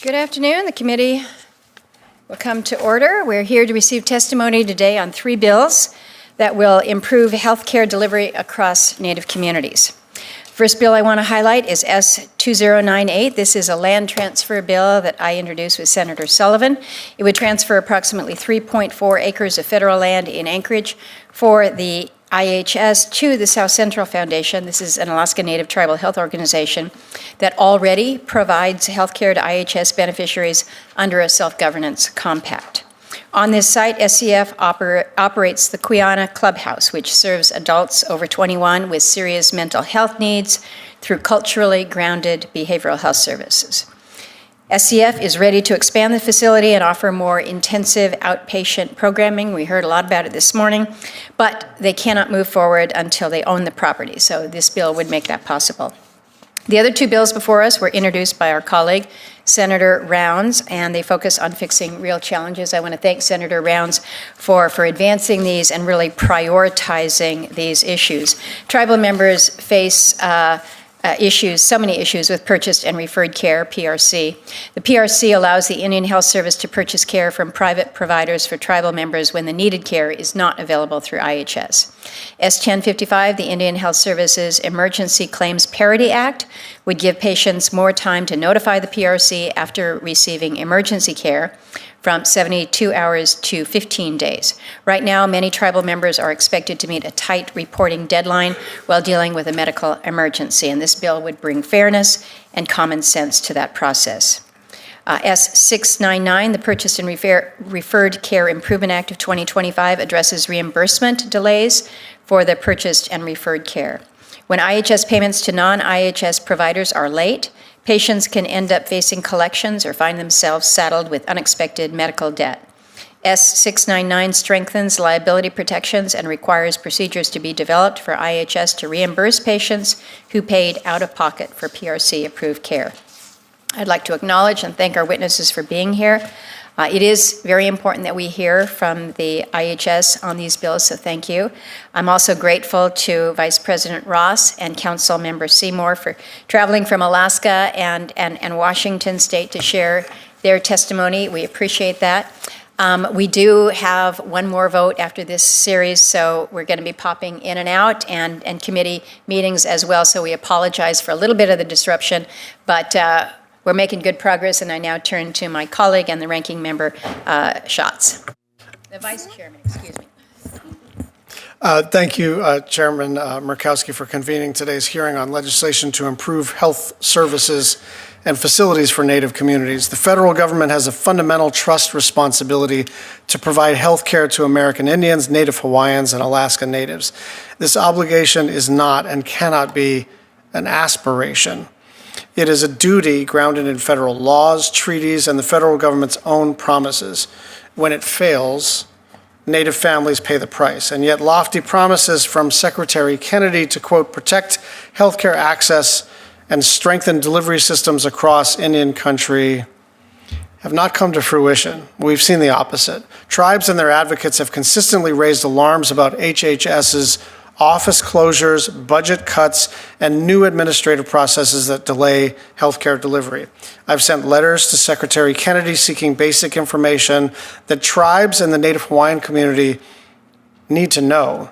Good afternoon. The committee will come to order. We're here to receive testimony today on 3 bills that will improve health care delivery across Native communities. First bill I want to highlight is S.2098. This is a land transfer bill that I introduced with Senator Sullivan. It would transfer approximately 3.4 acres of federal land in Anchorage for the IHS to the Southcentral Foundation. This is an Alaska Native tribal health organization that already provides health care to IHS beneficiaries under a self-governance compact. On this site, SCF operates the Quiana Clubhouse, which serves adults over 21 with serious mental health needs through culturally grounded behavioral health services. SCF is ready to expand the facility and offer more intensive outpatient programming. We heard a lot about it this morning, but they cannot move forward until they own the property, so this bill would make that possible. The other 2 bills before us were introduced by our colleague, Senator Rounds, and they focus on fixing real challenges. I want to thank Senator Rounds for advancing these and really prioritizing these issues. Tribal members face so many issues with purchased and referred care, PRC. The PRC allows the Indian Health Service to purchase care from private providers for tribal members when the needed care is not available through IHS. S.1055, the Indian Health Service's Emergency Claims Parity Act, would give patients more time to notify the PRC after receiving emergency care from 72 hours to 15 days. Right now, many tribal members are expected to meet a tight reporting deadline while dealing with a medical emergency, and this bill would bring fairness and common sense to that process. S.699, the Purchased and Referred Care Improvement Act of 2025, addresses reimbursement delays for the purchased and referred care. When IHS payments to non-IHS providers are late, patients can end up facing collections or find themselves saddled with unexpected medical debt. S.699 strengthens liability protections and requires procedures to be developed for IHS to reimburse patients who paid out of pocket for PRC-approved care. I'd like to acknowledge and thank our witnesses for being here. It is very important that we hear from the IHS on these bills, so thank you. I'm also grateful to Vice President Ross and Council Member Seymour for traveling from Alaska and Washington State to share their testimony. We appreciate that. We do have one more vote after this series, so we're going to be popping in and out and committee meetings as well, so we apologize for a little bit of the disruption, but we're making good progress, and I now turn to my colleague and the ranking member, Schatz. The vice chairman, excuse me. Thank you, Chairman Murkowski, for convening today's hearing on legislation to improve health services and facilities for Native communities. The federal government has a fundamental trust responsibility to provide health care to American Indians, Native Hawaiians, and Alaska Natives. This obligation is not and cannot be an aspiration. It is a duty grounded in federal laws, treaties, and the federal government's own promises. When it fails, Native families pay the price. And yet lofty promises from Secretary Kennedy to, quote, protect healthcare access and strengthen delivery systems across Indian country have not come to fruition. We've seen the opposite. Tribes and their advocates have consistently raised alarms about HHS's office closures, budget cuts, and new administrative processes that delay healthcare delivery. I've sent letters to Secretary Kennedy seeking basic information that tribes and the Native Hawaiian community need to know.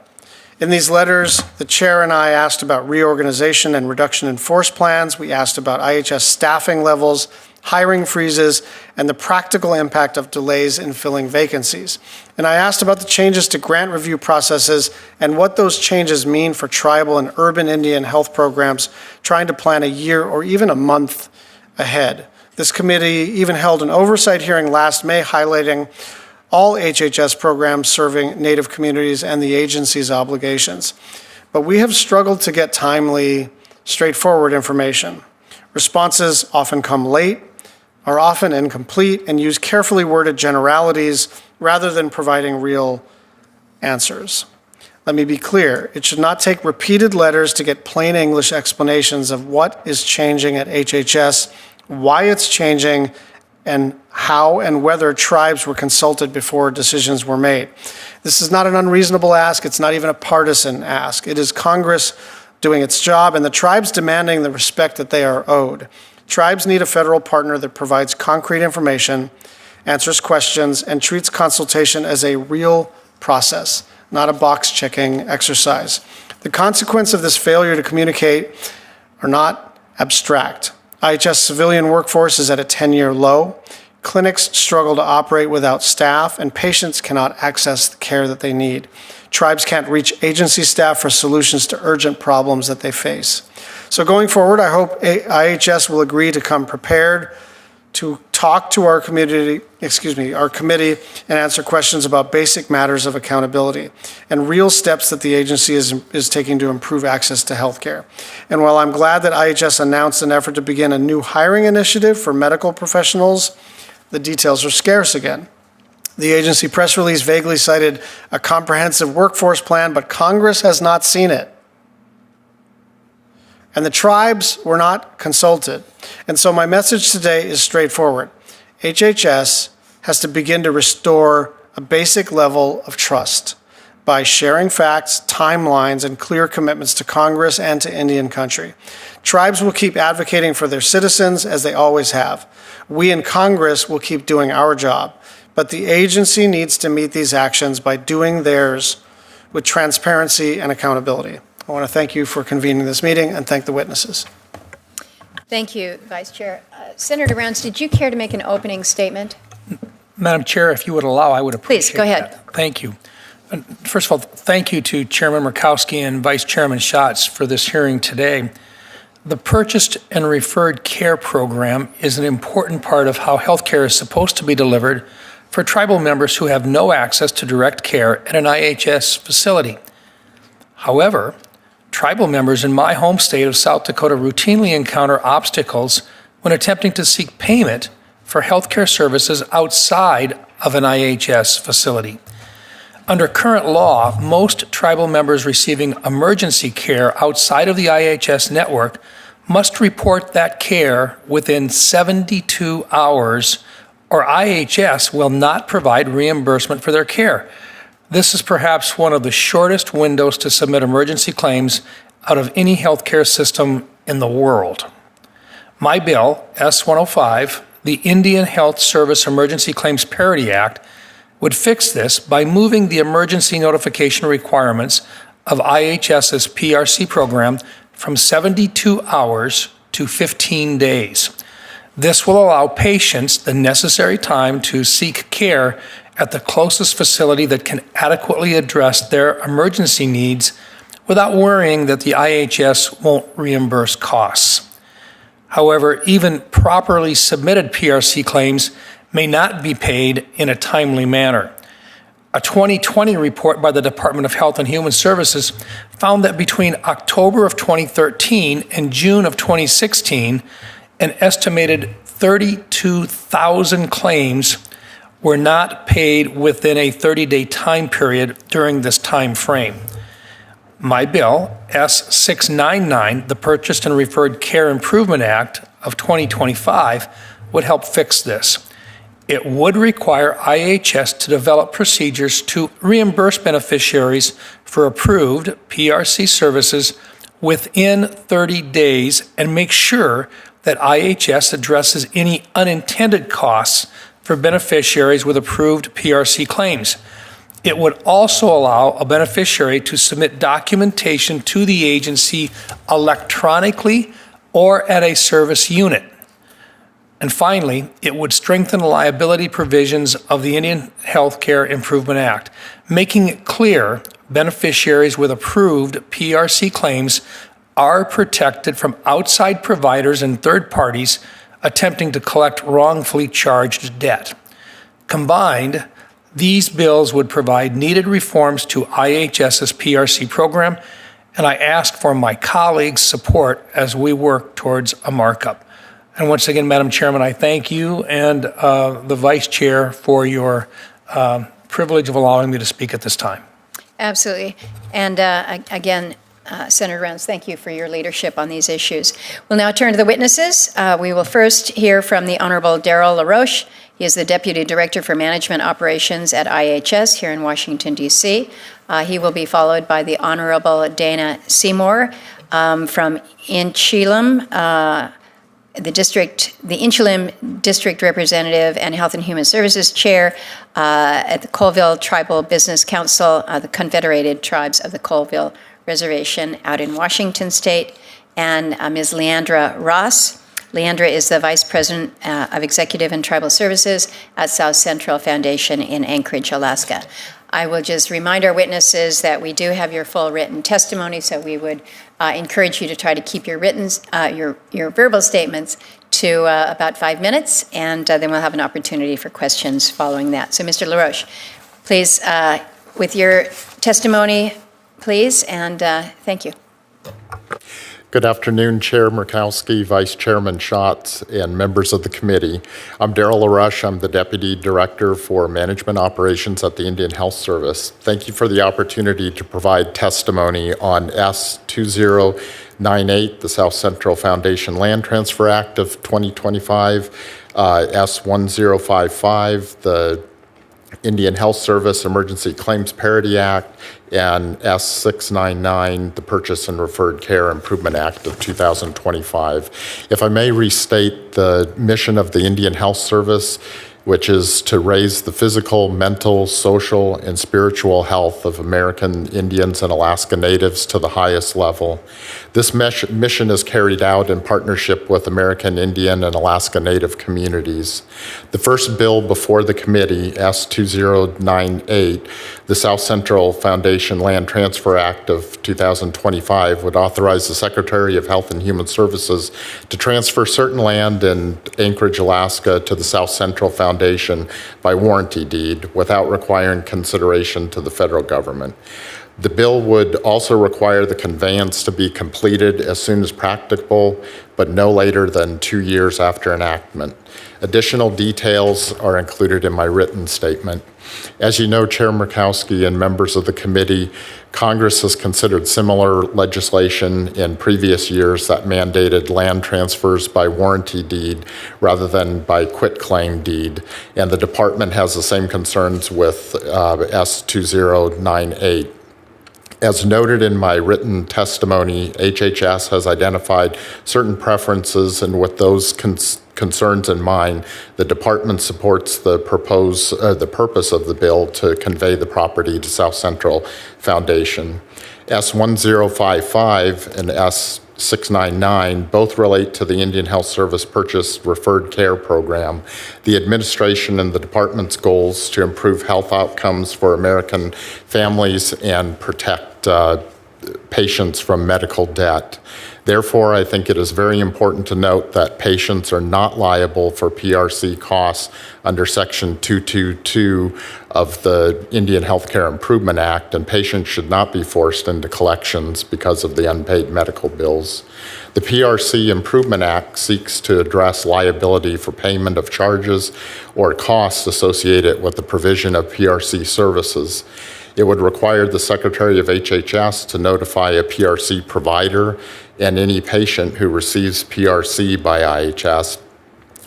In these letters, the chair and I asked about reorganization and reduction in force plans. We asked about IHS staffing levels, hiring freezes, and the practical impact of delays in filling vacancies. And I asked about the changes to grant review processes and what those changes mean for tribal and urban Indian health programs trying to plan a year or even a month ahead. This committee even held an oversight hearing last May highlighting all HHS programs serving Native communities and the agency's obligations. But we have struggled to get timely, straightforward information. Responses often come late, are often incomplete, and use carefully worded generalities rather than providing real answers. Let me be clear, it should not take repeated letters to get plain English explanations of what is changing at HHS, why it's changing, and how and whether tribes were consulted before decisions were made. This is not an unreasonable ask, it's not even a partisan ask. It is Congress doing its job and the tribes demanding the respect that they are owed. Tribes need a federal partner that provides concrete information, answers questions, and treats consultation as a real process, not a box-checking exercise. The consequence of this failure to communicate are not abstract. IHS civilian workforce is at a 10-year low. Clinics struggle to operate without staff, and patients cannot access the care that they need. Tribes can't reach agency staff for solutions to urgent problems that they face. So going forward, I hope IHS will agree to come prepared to talk to our committee and answer questions about basic matters of accountability and real steps that the agency is taking to improve access to health care. And while I'm glad that IHS announced an effort to begin a new hiring initiative for medical professionals, the details are scarce again. The agency press release vaguely cited a comprehensive workforce plan, but Congress has not seen it. And the tribes were not consulted. And so my message today is straightforward. HHS has to begin to restore a basic level of trust by sharing facts, timelines, and clear commitments to Congress and to Indian country. Tribes will keep advocating for their citizens as they always have. We in Congress will keep doing our job, but the agency needs to meet these actions by doing theirs with transparency and accountability. I want to thank you for convening this meeting and thank the witnesses. Thank you, Vice Chair. Senator Rounds, did you care to make an opening statement? Madam Chair, if you would allow, I would appreciate Please, go ahead. that. Thank you. First of all, thank you to Chairman Murkowski and Vice Chairman Schatz for this hearing today. The Purchased and Referred Care Program is an important part of how health care is supposed to be delivered for tribal members who have no access to direct care at an IHS facility. However, tribal members in my home state of South Dakota routinely encounter obstacles when attempting to seek payment for health care services outside of an IHS facility. Under current law, most tribal members receiving emergency care outside of the IHS network must report that care within 72 hours, or IHS will not provide reimbursement for their care. This is perhaps one of the shortest windows to submit emergency claims out of any healthcare system in the world. My bill, S.1055, the Indian Health Service Emergency Claims Parity Act, would fix this by moving the emergency notification requirements of IHS's PRC program from 72 hours to 15 days. This will allow patients the necessary time to seek care at the closest facility that can adequately address their emergency needs without worrying that the IHS won't reimburse costs. However, even properly submitted PRC claims may not be paid in a timely manner. A 2020 report by the Department of Health and Human Services found that between October of 2013 and June of 2016, an estimated 32,000 claims were not paid within a 30-day time period during this time frame. My bill, S.699, the Purchased and Referred Care Improvement Act of 2025, would help fix this. It would require IHS to develop procedures to reimburse beneficiaries for approved PRC services within 30 days and make sure that IHS addresses any unintended costs for beneficiaries with approved PRC claims. It would also allow a beneficiary to submit documentation to the agency electronically or at a service unit. And finally, it would strengthen the liability provisions of the Indian Healthcare Improvement Act, making it clear beneficiaries with approved PRC claims are protected from outside providers and third parties attempting to collect wrongfully charged debt. Combined, these bills would provide needed reforms to IHS's PRC program, and I ask for my colleagues' support as we work towards a markup. And once again, Madam Chairman, I thank you and the Vice Chair for your privilege of allowing me to speak at this time. Absolutely. And again, Senator Rounds, thank you for your leadership on these issues. We'll now turn to the witnesses. We will first hear from the Honorable Darrell LaRoche. He is the Deputy Director for Management Operations at IHS here in Washington, D.C. He will be followed by the Honorable Dayna Seymour from Nespelem, the interim district representative and Health and Human Services chair at the Colville Tribal Business Council, the Confederated Tribes of the Colville Reservation out in Washington State, and Ms. Leanndra Ross. Leanndra is the Vice President of Executive and Tribal Services at Southcentral Foundation in Anchorage, Alaska. I will just remind our witnesses that we do have your full written testimony, so we would encourage you to try to keep your your verbal statements to about 5 minutes, and then we'll have an opportunity for questions following that. So, Mr. LaRoche, please, with your testimony, please, and thank you. Good afternoon, Chair Murkowski, Vice Chairman Schatz, and members of the committee. I'm Darrell LaRoche. I'm the Deputy Director for Management Operations at the Indian Health Service. Thank you for the opportunity to provide testimony on S.2098, the Southcentral Foundation Land Transfer Act of 2025, S.1055, the Indian Health Service Emergency Claims Parity Act, and S.699, the Purchase and Referred Care Improvement Act of 2025. If I may restate the mission of the Indian Health Service, which is to raise the physical, mental, social, and spiritual health of American Indians and Alaska Natives to the highest level. This mission is carried out in partnership with American Indian and Alaska Native communities. The first bill before the committee, S.2098, the Southcentral Foundation Land Transfer Act of 2025, would authorize the Secretary of Health and Human Services to transfer certain land in Anchorage, Alaska to the Southcentral Foundation by warranty deed without requiring consideration to the federal government. The bill would also require the conveyance to be completed as soon as practicable, but no later than 2 years after enactment. Additional details are included in my written statement. As you know, Chair Murkowski and members of the committee, Congress has considered similar legislation in previous years that mandated land transfers by warranty deed rather than by quitclaim deed, and the department has the same concerns with S.2098. As noted in my written testimony, HHS has identified certain preferences, and with those concerns in mind, the department supports the purpose of the bill to convey the property to Southcentral Foundation. S.1055 and S.699 both relate to the Indian Health Service Purchase Referred Care Program, the administration and the department's goals to improve health outcomes for American families and protect patients from medical debt. Therefore, I think it is very important to note that patients are not liable for PRC costs under Section 222 of the Indian Healthcare Improvement Act, and patients should not be forced into collections because of the unpaid medical bills. The PRC Improvement Act seeks to address liability for payment of charges or costs associated with the provision of PRC services. It would require the Secretary of HHS to notify a PRC provider and any patient who receives PRC by IHS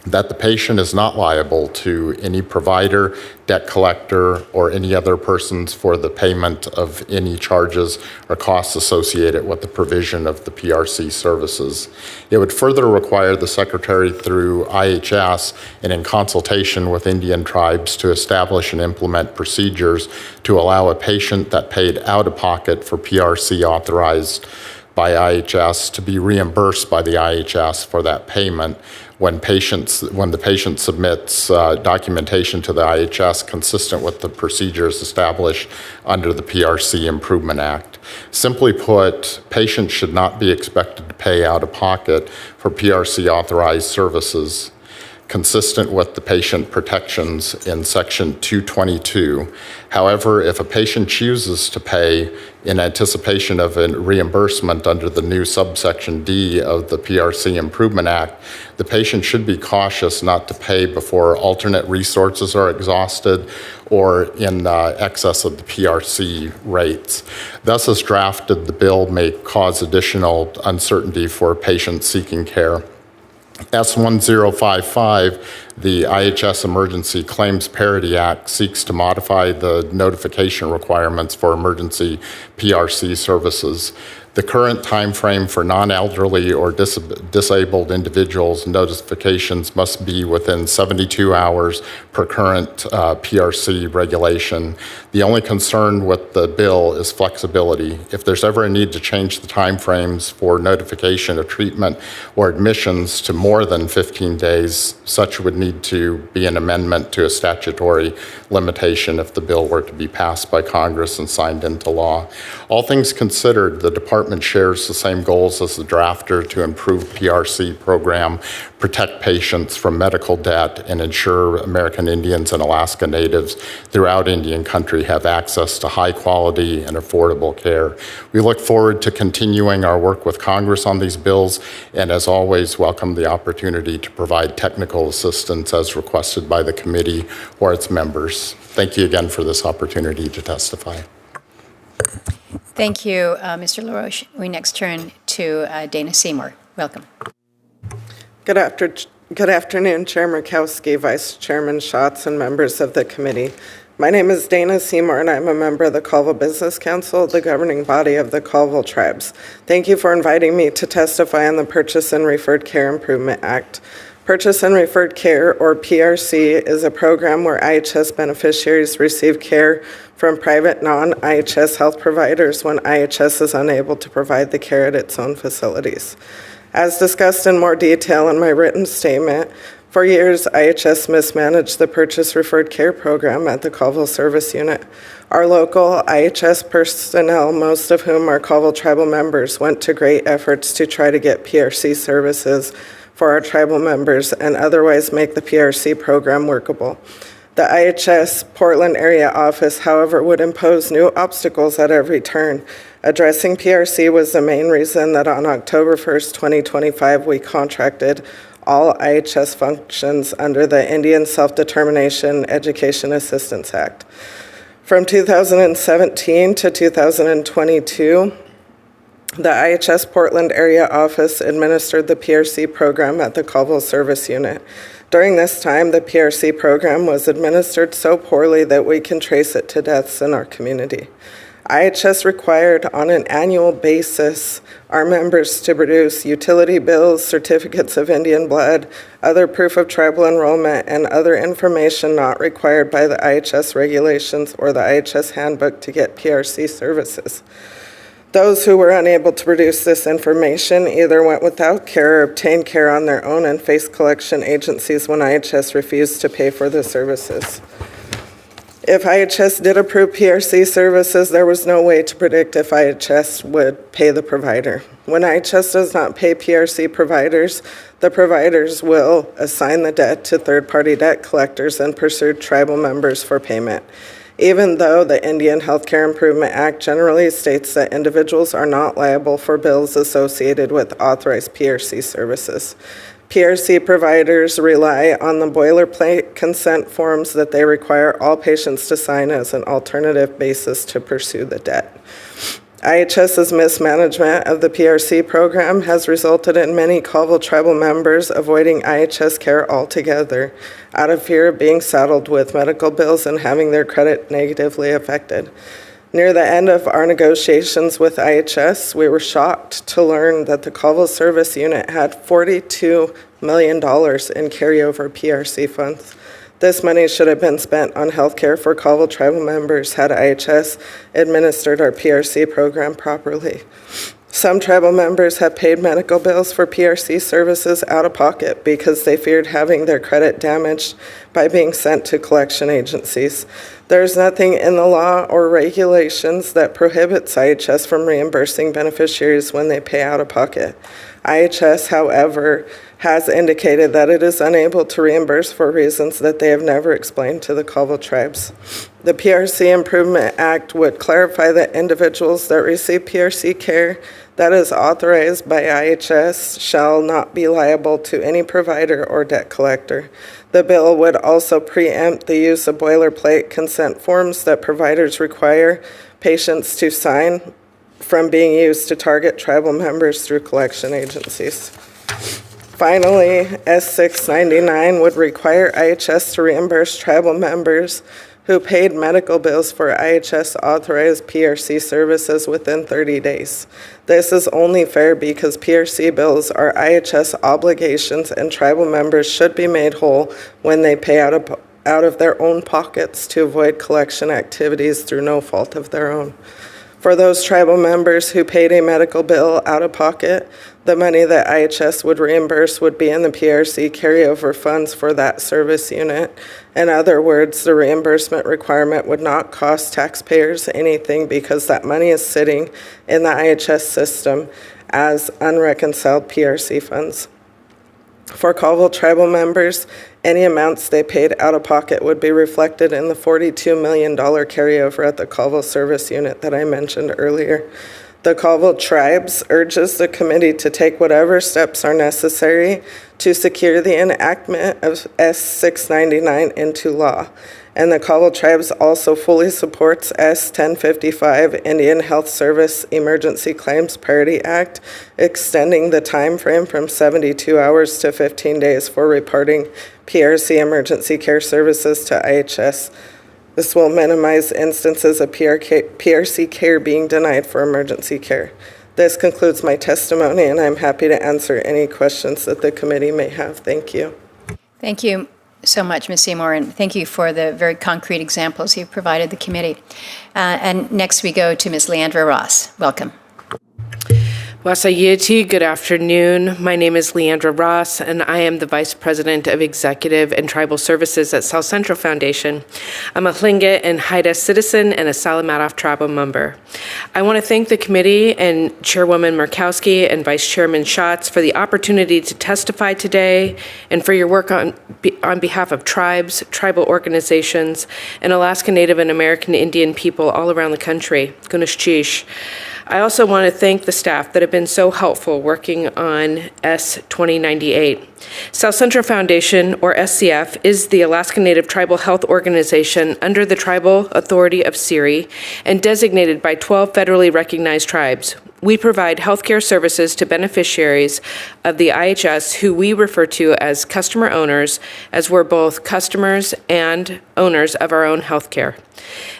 that the patient is not liable to any provider, debt collector, or any other persons for the payment of any charges or costs associated with the provision of the PRC services. It would further require the Secretary through IHS and in consultation with Indian tribes to establish and implement procedures to allow a patient that paid out of pocket for PRC authorized by IHS to be reimbursed by the IHS for that payment when the patient submits documentation to the IHS consistent with the procedures established under the PRC Improvement Act. Simply put, patients should not be expected to pay out of pocket for PRC authorized services consistent with the patient protections in Section 222. However, if a patient chooses to pay in anticipation of a reimbursement under the new subsection D of the PRC Improvement Act, the patient should be cautious not to pay before alternate resources are exhausted or in excess of the PRC rates. Thus, as drafted, the bill may cause additional uncertainty for patients seeking care. S.1055, the IHS Emergency Claims Parity Act, seeks to modify the notification requirements for emergency PRC services. The current time frame for non-elderly or disabled individuals notifications must be within 72 hours per current PRC regulation. The only concern with the bill is flexibility. If there's ever a need to change the time frames for notification of treatment or admissions to more than 15 days, such would need to be an amendment to a statutory limitation if the bill were to be passed by Congress and signed into law. All things considered, the department shares the same goals as the drafter to improve PRC program, protect patients from medical debt, and ensure American Indians and Alaska Natives throughout Indian country have access to high quality and affordable care. We look forward to continuing our work with Congress on these bills, and as always, welcome the opportunity to provide technical assistance as requested by the committee or its members. Thank you again for this opportunity to testify. Thank you, Mr. LaRoche. We next turn to Dayna Seymour. Welcome. Good afternoon, Chair Murkowski, Vice Chairman Schatz, and members of the committee. My name is Dayna Seymour, and I'm a member of the Colville Business Council, the governing body of the Colville Tribes. Thank you for inviting me to testify on the Purchase and Referred Care Improvement Act. Purchase and Referred Care, or PRC, is a program where IHS beneficiaries receive care from private non-IHS health providers when IHS is unable to provide the care at its own facilities. As discussed in more detail in my written statement, for years, IHS mismanaged the Purchase Referred Care program at the Colville Service Unit. Our local IHS personnel, most of whom are Colville tribal members, went to great efforts to try to get PRC services for our tribal members and otherwise make the PRC program workable. The IHS Portland area office, however, would impose new obstacles at every turn. Addressing PRC was the main reason that on October 1st, 2025, we contracted all IHS functions under the Indian Self-Determination Education Assistance Act. From 2017 to 2022, the IHS Portland area office administered the PRC program at the Colville Service Unit. During this time, the PRC program was administered so poorly that we can trace it to deaths in our community. IHS required on an annual basis our members to produce utility bills, certificates of Indian blood, other proof of tribal enrollment, and other information not required by the IHS regulations or the IHS handbook to get PRC services. Those who were unable to produce this information either went without care or obtained care on their own and faced collection agencies when IHS refused to pay for the services. If IHS did approve PRC services, there was no way to predict if IHS would pay the provider. When IHS does not pay PRC providers, the providers will assign the debt to third-party debt collectors and pursue tribal members for payment. Even though the Indian Healthcare Improvement Act generally states that individuals are not liable for bills associated with authorized PRC services. PRC providers rely on the boilerplate consent forms that they require all patients to sign as an alternative basis to pursue the debt. IHS's mismanagement of the PRC program has resulted in many Colville tribal members avoiding IHS care altogether out of fear of being saddled with medical bills and having their credit negatively affected. Near the end of our negotiations with IHS, we were shocked to learn that the Colville Service Unit had $42 million in carryover PRC funds. This money should have been spent on health care for Colville tribal members had IHS administered our PRC program properly. Some tribal members have paid medical bills for PRC services out of pocket because they feared having their credit damaged by being sent to collection agencies. There's nothing in the law or regulations that prohibits IHS from reimbursing beneficiaries when they pay out of pocket. IHS, however, has indicated that it is unable to reimburse for reasons that they have never explained to the Colville Tribes. The PRC Improvement Act would clarify that individuals that receive PRC care that is authorized by IHS shall not be liable to any provider or debt collector. The bill would also preempt the use of boilerplate consent forms that providers require patients to sign from being used to target tribal members through collection agencies. Finally, S.699 would require IHS to reimburse tribal members who paid medical bills for IHS-authorized PRC services within 30 days. This is only fair because PRC bills are IHS obligations and tribal members should be made whole when they pay out of their own pockets to avoid collection activities through no fault of their own. For those tribal members who paid a medical bill out of pocket, the money that IHS would reimburse would be in the PRC carryover funds for that service unit. In other words, the reimbursement requirement would not cost taxpayers anything because that money is sitting in the IHS system as unreconciled PRC funds. For Colville tribal members, any amounts they paid out of pocket would be reflected in the $42 million carryover at the Colville service unit that I mentioned earlier. The Colville Tribes urges the committee to take whatever steps are necessary to secure the enactment of S.699 into law. And the Colville Tribes also fully supports S.1055 Indian Health Service Emergency Claims Parity Act, extending the time frame from 72 hours to 15 days for reporting PRC emergency care services to IHS. This will minimize instances of PRC care being denied for emergency care. This concludes my testimony, and I'm happy to answer any questions that the committee may have. Thank you. Thank you so much, Ms. Seymour, and thank you for the very concrete examples you've provided the committee. And next we go to Ms. Leanndra Ross. Welcome. Wasayiti, good afternoon. My name is Leanndra Ross, and I am the Vice President of Executive and Tribal Services at Southcentral Foundation. I'm a Tlingit and Haida citizen and a Salamatov tribal member. I want to thank the committee and Chairwoman Murkowski and Vice Chairman Schatz for the opportunity to testify today and for your work on behalf of tribes, tribal organizations, and Alaska Native and American Indian people all around the country. Gunashchish. I also want to thank the staff that have been so helpful working on S.2098. Southcentral Foundation, or SCF, is the Alaska Native Tribal Health Organization under the Tribal Authority of SERI and designated by 12 federally recognized tribes. We provide healthcare services to beneficiaries of the IHS who we refer to as customer owners, as we're both customers and owners of our own healthcare.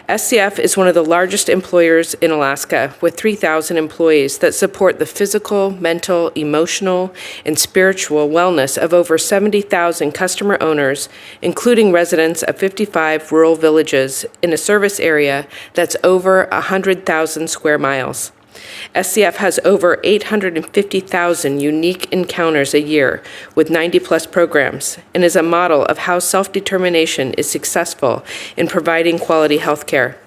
SCF is one of the largest employers in Alaska, with 3,000 employees that support the physical, mental, emotional, and spiritual wellness of over 70,000 customer owners, including residents of 55 rural villages in a service area that's over 100,000 square miles. SCF has over 850,000 unique encounters a year with 90-plus programs and is a model of how self-determination is successful in providing quality health care.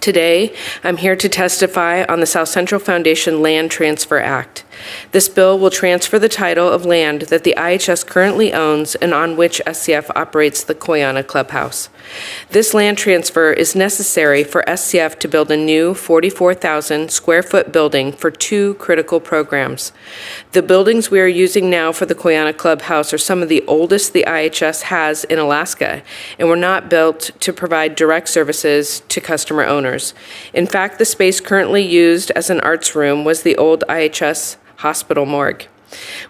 Today, I'm here to testify on the Southcentral Foundation Land Transfer Act. This bill will transfer the title of land that the IHS currently owns and on which SCF operates the Koyana Clubhouse. This land transfer is necessary for SCF to build a new 44,000 square foot building for two critical programs. The buildings we are using now for the Koyana Clubhouse are some of the oldest the IHS has in Alaska and were not built to provide direct services to customer owners. In fact, the space currently used as an arts room was the old IHS hospital morgue.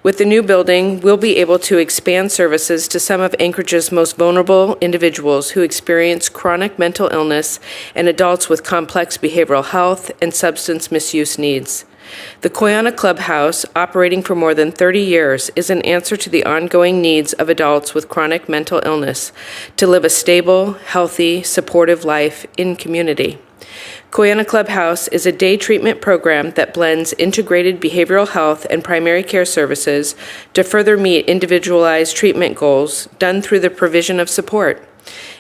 With the new building, we'll be able to expand services to some of Anchorage's most vulnerable individuals who experience chronic mental illness and adults with complex behavioral health and substance misuse needs. The Koyana Clubhouse, operating for more than 30 years, is an answer to the ongoing needs of adults with chronic mental illness to live a stable, healthy, supportive life in community. Koyana Clubhouse is a day treatment program that blends integrated behavioral health and primary care services to further meet individualized treatment goals done through the provision of support,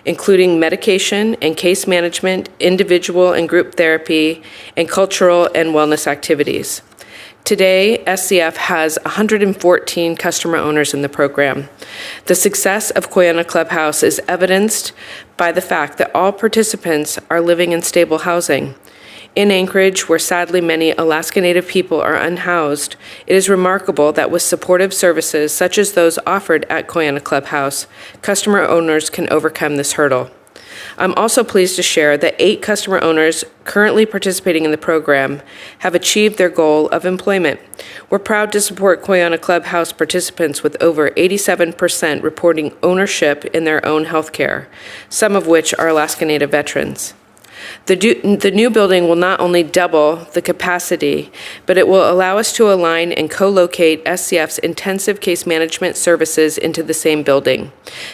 including medication and case management, individual and group therapy, and cultural and wellness activities. Today, SCF has 114 customer owners in the program. The success of Koyana Clubhouse is evidenced by the fact that all participants are living in stable housing. In Anchorage, where sadly many Alaska Native people are unhoused, it is remarkable that with supportive services such as those offered at Koyana Clubhouse, customer owners can overcome this hurdle. I'm also pleased to share that 8 customer owners currently participating in the program have achieved their goal of employment. We're proud to support Koyana Clubhouse participants with over 87% reporting ownership in their own health care, some of which are Alaska Native veterans. The new building will not only double the capacity, but it will allow us to align and co-locate SCF's intensive case management services into the same building.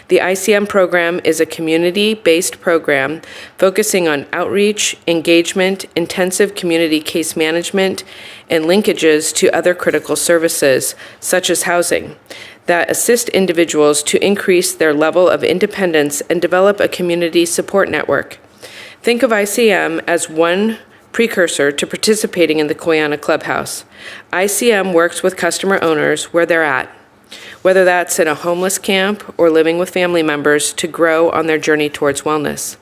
The ICM program is a community-based program focusing on outreach, engagement, intensive community case management, and linkages to other critical services, such as housing, that assist individuals to increase their level of independence and develop a community support network. Think of ICM as one precursor to participating in the Koyana Clubhouse. ICM works with customer owners where they're at, whether that's in a homeless camp or living with family members, to grow on their journey towards wellness.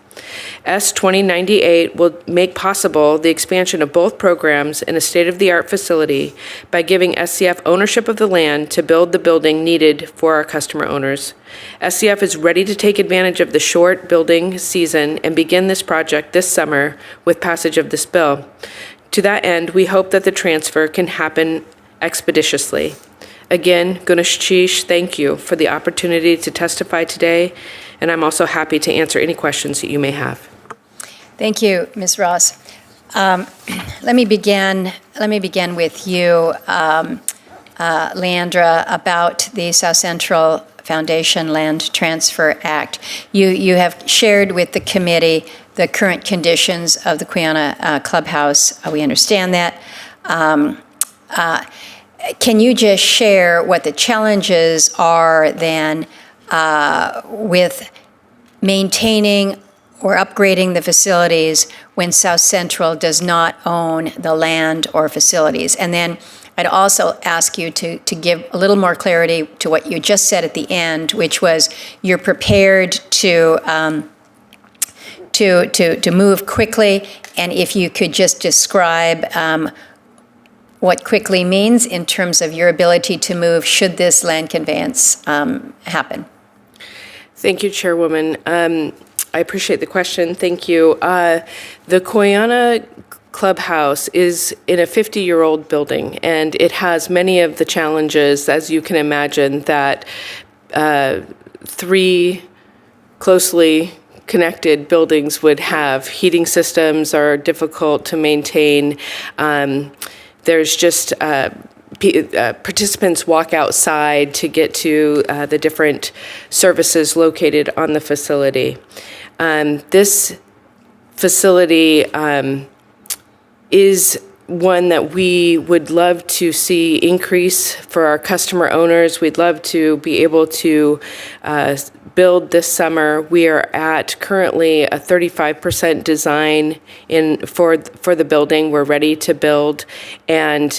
S.2098 will make possible the expansion of both programs in a state-of-the-art facility by giving SCF ownership of the land to build the building needed for our customer owners. SCF is ready to take advantage of the short building season and begin this project this summer with passage of this bill. To that end, we hope that the transfer can happen expeditiously. Again, Guneshish, thank you for the opportunity to testify today, and I'm also happy to answer any questions that you may have. Thank you, Ms. Ross. Let me begin with you, Leanndra, about the Southcentral Foundation Land Transfer Act. You have shared with the committee the current conditions of the Koyana Clubhouse. We understand that. Can you just share what the challenges are then with maintaining or upgrading the facilities when South Central does not own the land or facilities? And then I'd also ask you to give a little more clarity to what you just said at the end, which was you're prepared to move quickly, and if you could just describe what quickly means in terms of your ability to move should this land conveyance happen. Thank you, Chairwoman. I appreciate the question. Thank you. The Koyana Clubhouse is in a 50-year-old building, and it has many of the challenges, as you can imagine, that 3 closely connected buildings would have. Heating systems are difficult to maintain. There's just participants walk outside to get to the different services located on the facility. This facility is one that we would love to see increase for our customer owners. We'd love to be able to build this summer. We are at currently a 35% design for the building. We're ready to build, and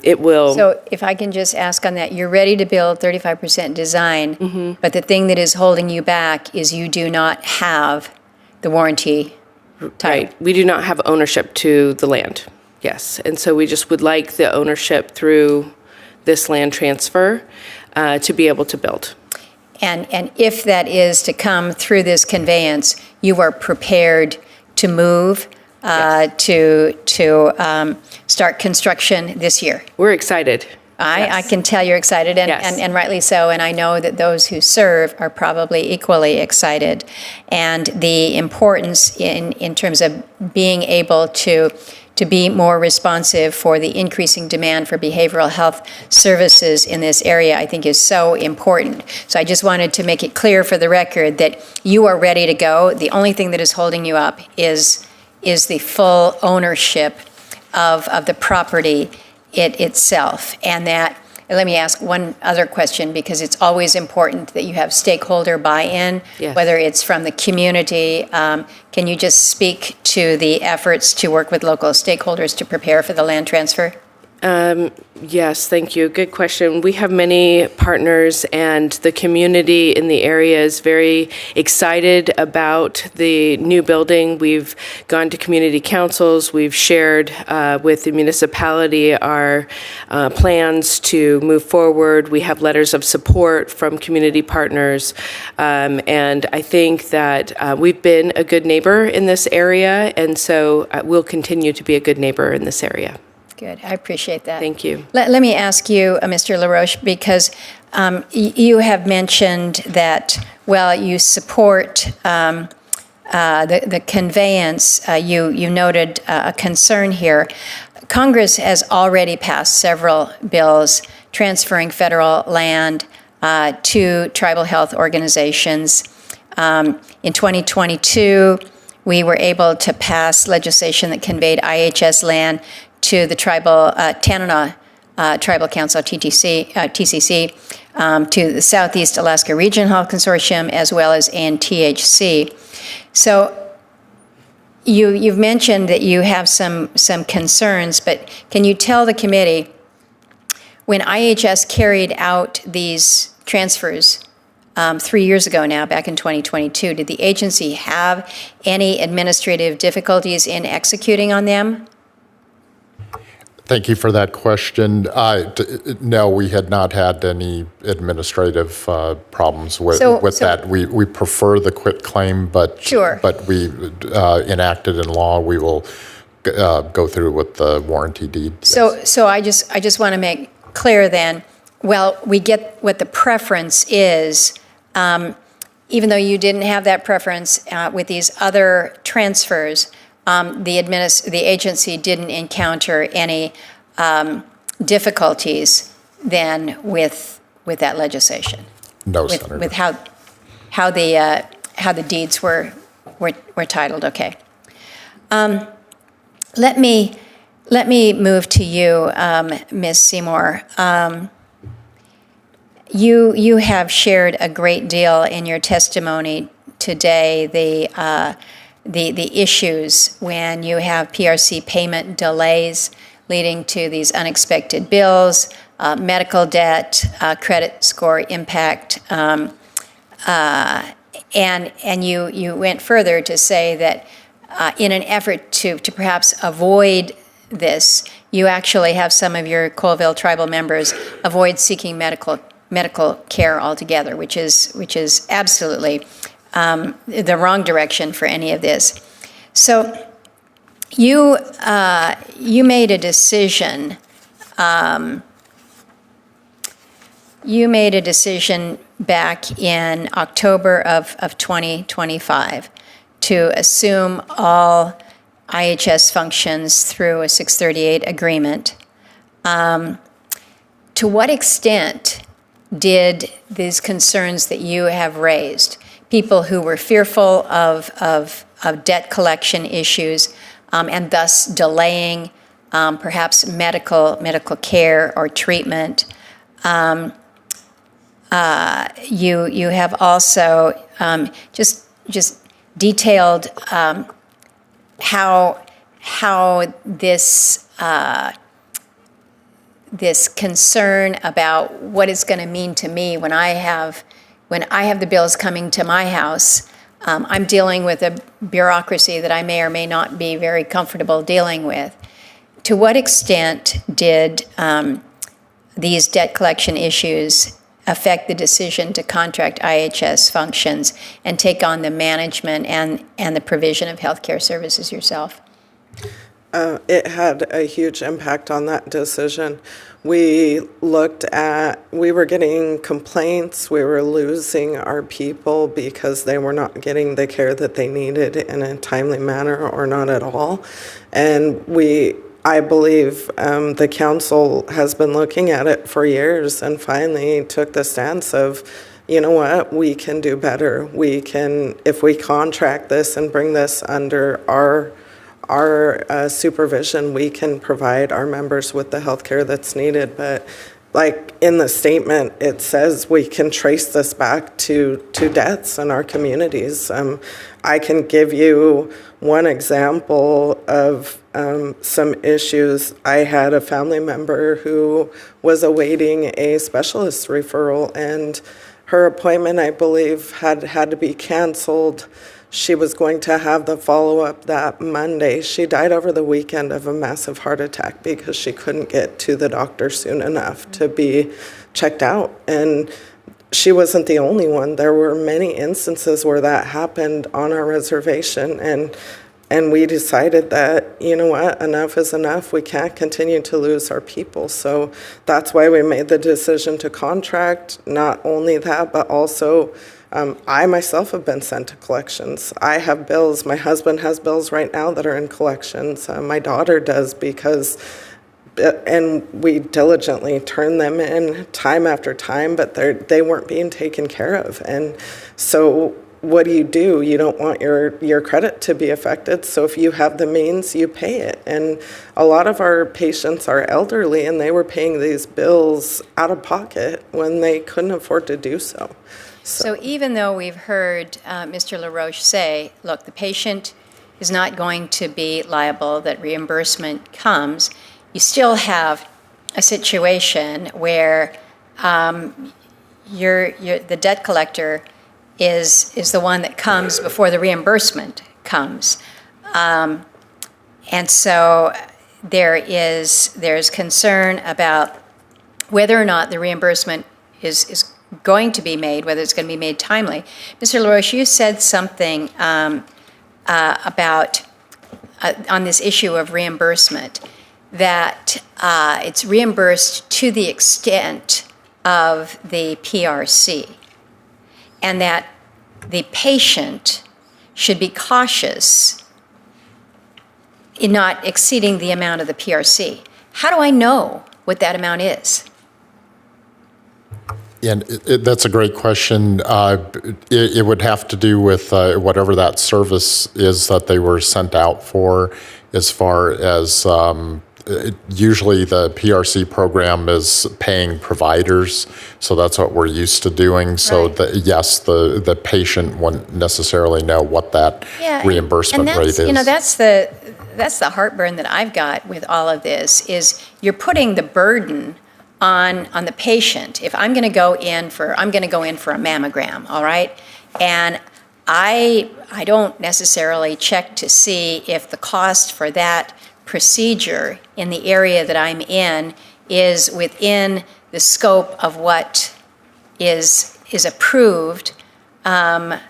it will. So if I can just ask on that, you're ready to build 35% design, but the thing that is holding you back is you do not have the warranty title. Right. We do not have ownership to the land. Yes, and so we just would like the ownership through this land transfer to be able to build. And if that is to come through this conveyance, you are prepared to move to start construction this year. We're excited. I can tell you're excited, and rightly so, and I know that those who serve are probably equally excited. And the importance in terms of being able to be more responsive for the increasing demand for behavioral health services in this area, I think is so important. So I just wanted to make it clear for the record that you are ready to go. The only thing that is holding you up is the full ownership of the property itself. And that, let me ask one other question, because it's always important that you have stakeholder buy-in, whether it's from the community. Can you just speak to the efforts to work with local stakeholders to prepare for the land transfer? Yes, thank you. Good question. We have many partners, and the community in the area is very excited about the new building. We've gone to community councils. We've shared with the municipality our plans to move forward. We have letters of support from community partners, and I think that we've been a good neighbor in this area, and so we'll continue to be a good neighbor in this area. Good. I appreciate that. Thank you. Let me ask you, Mr. LaRoche, because you have mentioned that, well, you support the conveyance. You noted a concern here. Congress has already passed several bills transferring federal land to tribal health organizations. In 2022, we were able to pass legislation that conveyed IHS land to the tribal Tanana Tribal Council, TCC, to the Southeast Alaska Regional Health Consortium, as well as NTHC. So you've mentioned that you have some concerns, but can you tell the committee, when IHS carried out these transfers 3 years ago now, back in 2022, did the agency have any administrative difficulties in executing on them? Thank you for that question. No, we had not had any administrative problems with that. We prefer the quitclaim, but sure. But we enacted in law. We will go through with the warranty deed. So I just want to make clear then. Well, we get what the preference is, even though you didn't have that preference with these other transfers. The agency didn't encounter any difficulties then with that legislation. No, Senator. With how the deeds were titled. Okay. Let me move to you, Ms. Seymour. You have shared a great deal in your testimony today. The issues when you have PRC payment delays leading to these unexpected bills, medical debt, credit score impact, and you went further to say that in an effort to perhaps avoid this, you actually have some of your Colville tribal members avoid seeking medical care altogether, which is absolutely the wrong direction for any of this. So you made a decision. You made a decision back in October of 2025 to assume all IHS functions through a 638 agreement. To what extent did these concerns that you have raised, people who were fearful of debt collection issues and thus delaying perhaps medical care or treatment, you have also just detailed how this concern about what it's going to mean to me when I have the bills coming to my house. I'm dealing with a bureaucracy that I may or may not be very comfortable dealing with. To what extent did these debt collection issues affect the decision to contract IHS functions and take on the management and the provision of healthcare services yourself? It had a huge impact on that decision. We were getting complaints, we were losing our people because they were not getting the care that they needed in a timely manner or not at all. And I believe the council has been looking at it for years and finally took the stance of, you know what, we can do better. We can, if we contract this and bring this under our supervision, we can provide our members with the health care that's needed. But like in the statement, it says we can trace this back to deaths in our communities. I can give you one example of some issues. I had a family member who was awaiting a specialist referral, and her appointment, I believe, had to be canceled. She was going to have the follow-up that Monday. She died over the weekend of a massive heart attack because she couldn't get to the doctor soon enough to be checked out. And she wasn't the only one. There were many instances where that happened on our reservation, and we decided that, you know what, enough is enough. We can't continue to lose our people. So that's why we made the decision to contract. Not only that, but also I myself have been sent to collections. I have bills. My husband has bills right now that are in collections. My daughter does and we diligently turn them in time after time, but they weren't being taken care of. And so what do? You don't want your credit to be affected. So if you have the means, you pay it. And a lot of our patients are elderly, and they were paying these bills out of pocket when they couldn't afford to do so. So even though we've heard Mr. LaRoche say, look, the patient is not going to be liable, that reimbursement comes, you still have a situation where the debt collector is the one that comes before the reimbursement comes. And so there's concern about whether or not the reimbursement is going to be made, whether it's going to be made timely. Mr. LaRoche, you said something about, on this issue of reimbursement, that it's reimbursed to the extent of the PRC, and that the patient should be cautious in not exceeding the amount of the PRC. How do I know what that amount is? And that's a great question. It would have to do with whatever that service is that they were sent out for, as far as usually the PRC program is paying providers, so that's what we're used to doing. So Right. Yes, the patient wouldn't necessarily know what that reimbursement rate is. You know, that's the heartburn that I've got with all of this, is you're putting the burden on the patient. If I'm going to go in for a mammogram, all right, and I don't necessarily check to see if the cost for that procedure in the area that I'm in is within the scope of what is approved within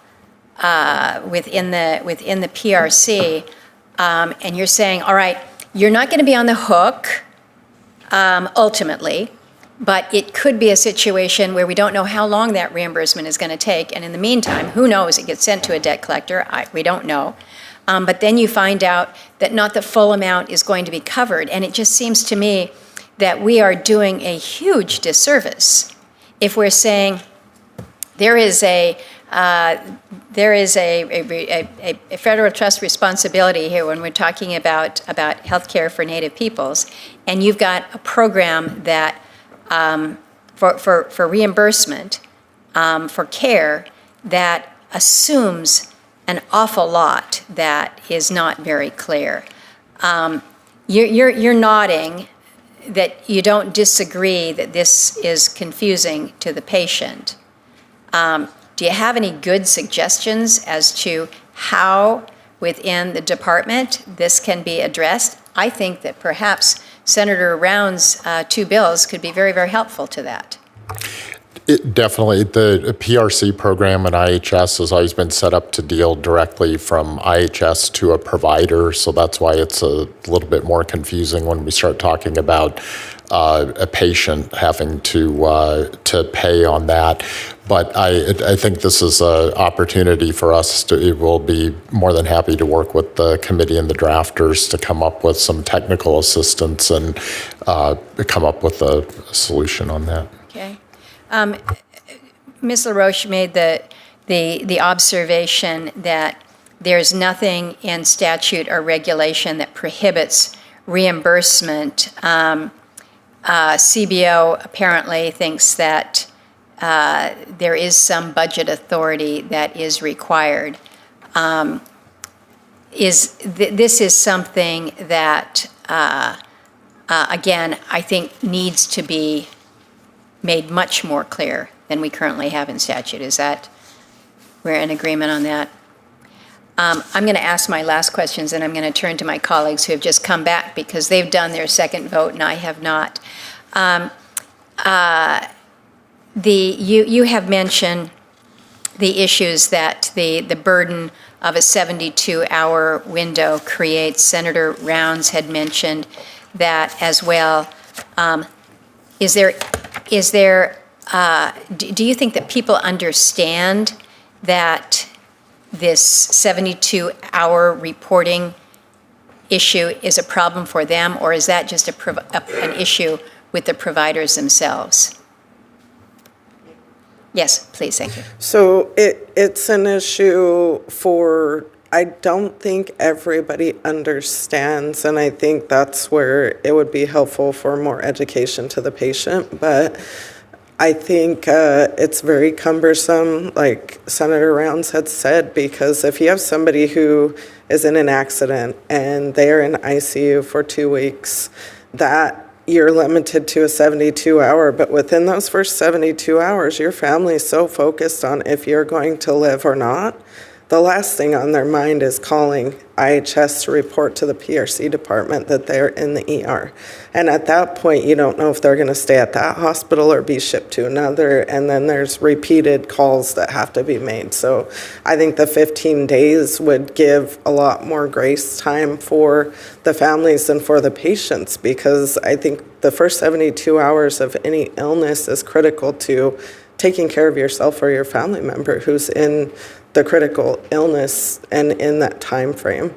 the PRC, and you're saying, all right, you're not going to be on the hook ultimately, but it could be a situation where we don't know how long that reimbursement is going to take, and in the meantime, who knows, it gets sent to a debt collector, we don't know. But then you find out that not the full amount is going to be covered, and it just seems to me that we are doing a huge disservice if we're saying there is a federal trust responsibility here when we're talking about health care for Native peoples, and you've got a program that for reimbursement for care that assumes an awful lot that is not very clear. You're nodding that you don't disagree that this is confusing to the patient. Do you have any good suggestions as to how within the department this can be addressed? I think that perhaps Senator Round's two bills could be very, very helpful to that. Definitely. The PRC program in IHS has always been set up to deal directly from IHS to a provider, so that's why it's a little bit more confusing when we start talking about a patient having to pay on that. But I think this is an opportunity for us we'll be more than happy to work with the committee and the drafters to come up with some technical assistance and come up with a solution on that. Okay. Ms. LaRoche made the observation that there's nothing in statute or regulation that prohibits reimbursement CBO apparently thinks that there is some budget authority that is required. This is something that, again, I think needs to be made much more clear than we currently have in statute. Is that, we're in agreement on that? I'm going to ask my last questions, and I'm going to turn to my colleagues who have just come back because they've done their second vote and I have not. You have mentioned the issues that the burden of a 72-hour window creates. Senator Rounds had mentioned that as well. Do you think that people understand that this 72-hour reporting issue is a problem for them, or is that just an issue with the providers themselves? Yes, please, thank you. So it's an issue for, I don't think everybody understands, and I think that's where it would be helpful for more education to the patient, but I think it's very cumbersome, like Senator Rounds had said, because if you have somebody who is in an accident and they're in ICU for 2 weeks, that you're limited to a 72-hour, but within those first 72 hours, your family is so focused on if you're going to live or not. The last thing on their mind is calling IHS to report to the PRC department that they're in the ER. And at that point, you don't know if they're going to stay at that hospital or be shipped to another. And then there's repeated calls that have to be made. So I think the 15 days would give a lot more grace time for the families and for the patients, because I think the first 72 hours of any illness is critical to taking care of yourself or your family member who's in the critical illness and in that time frame.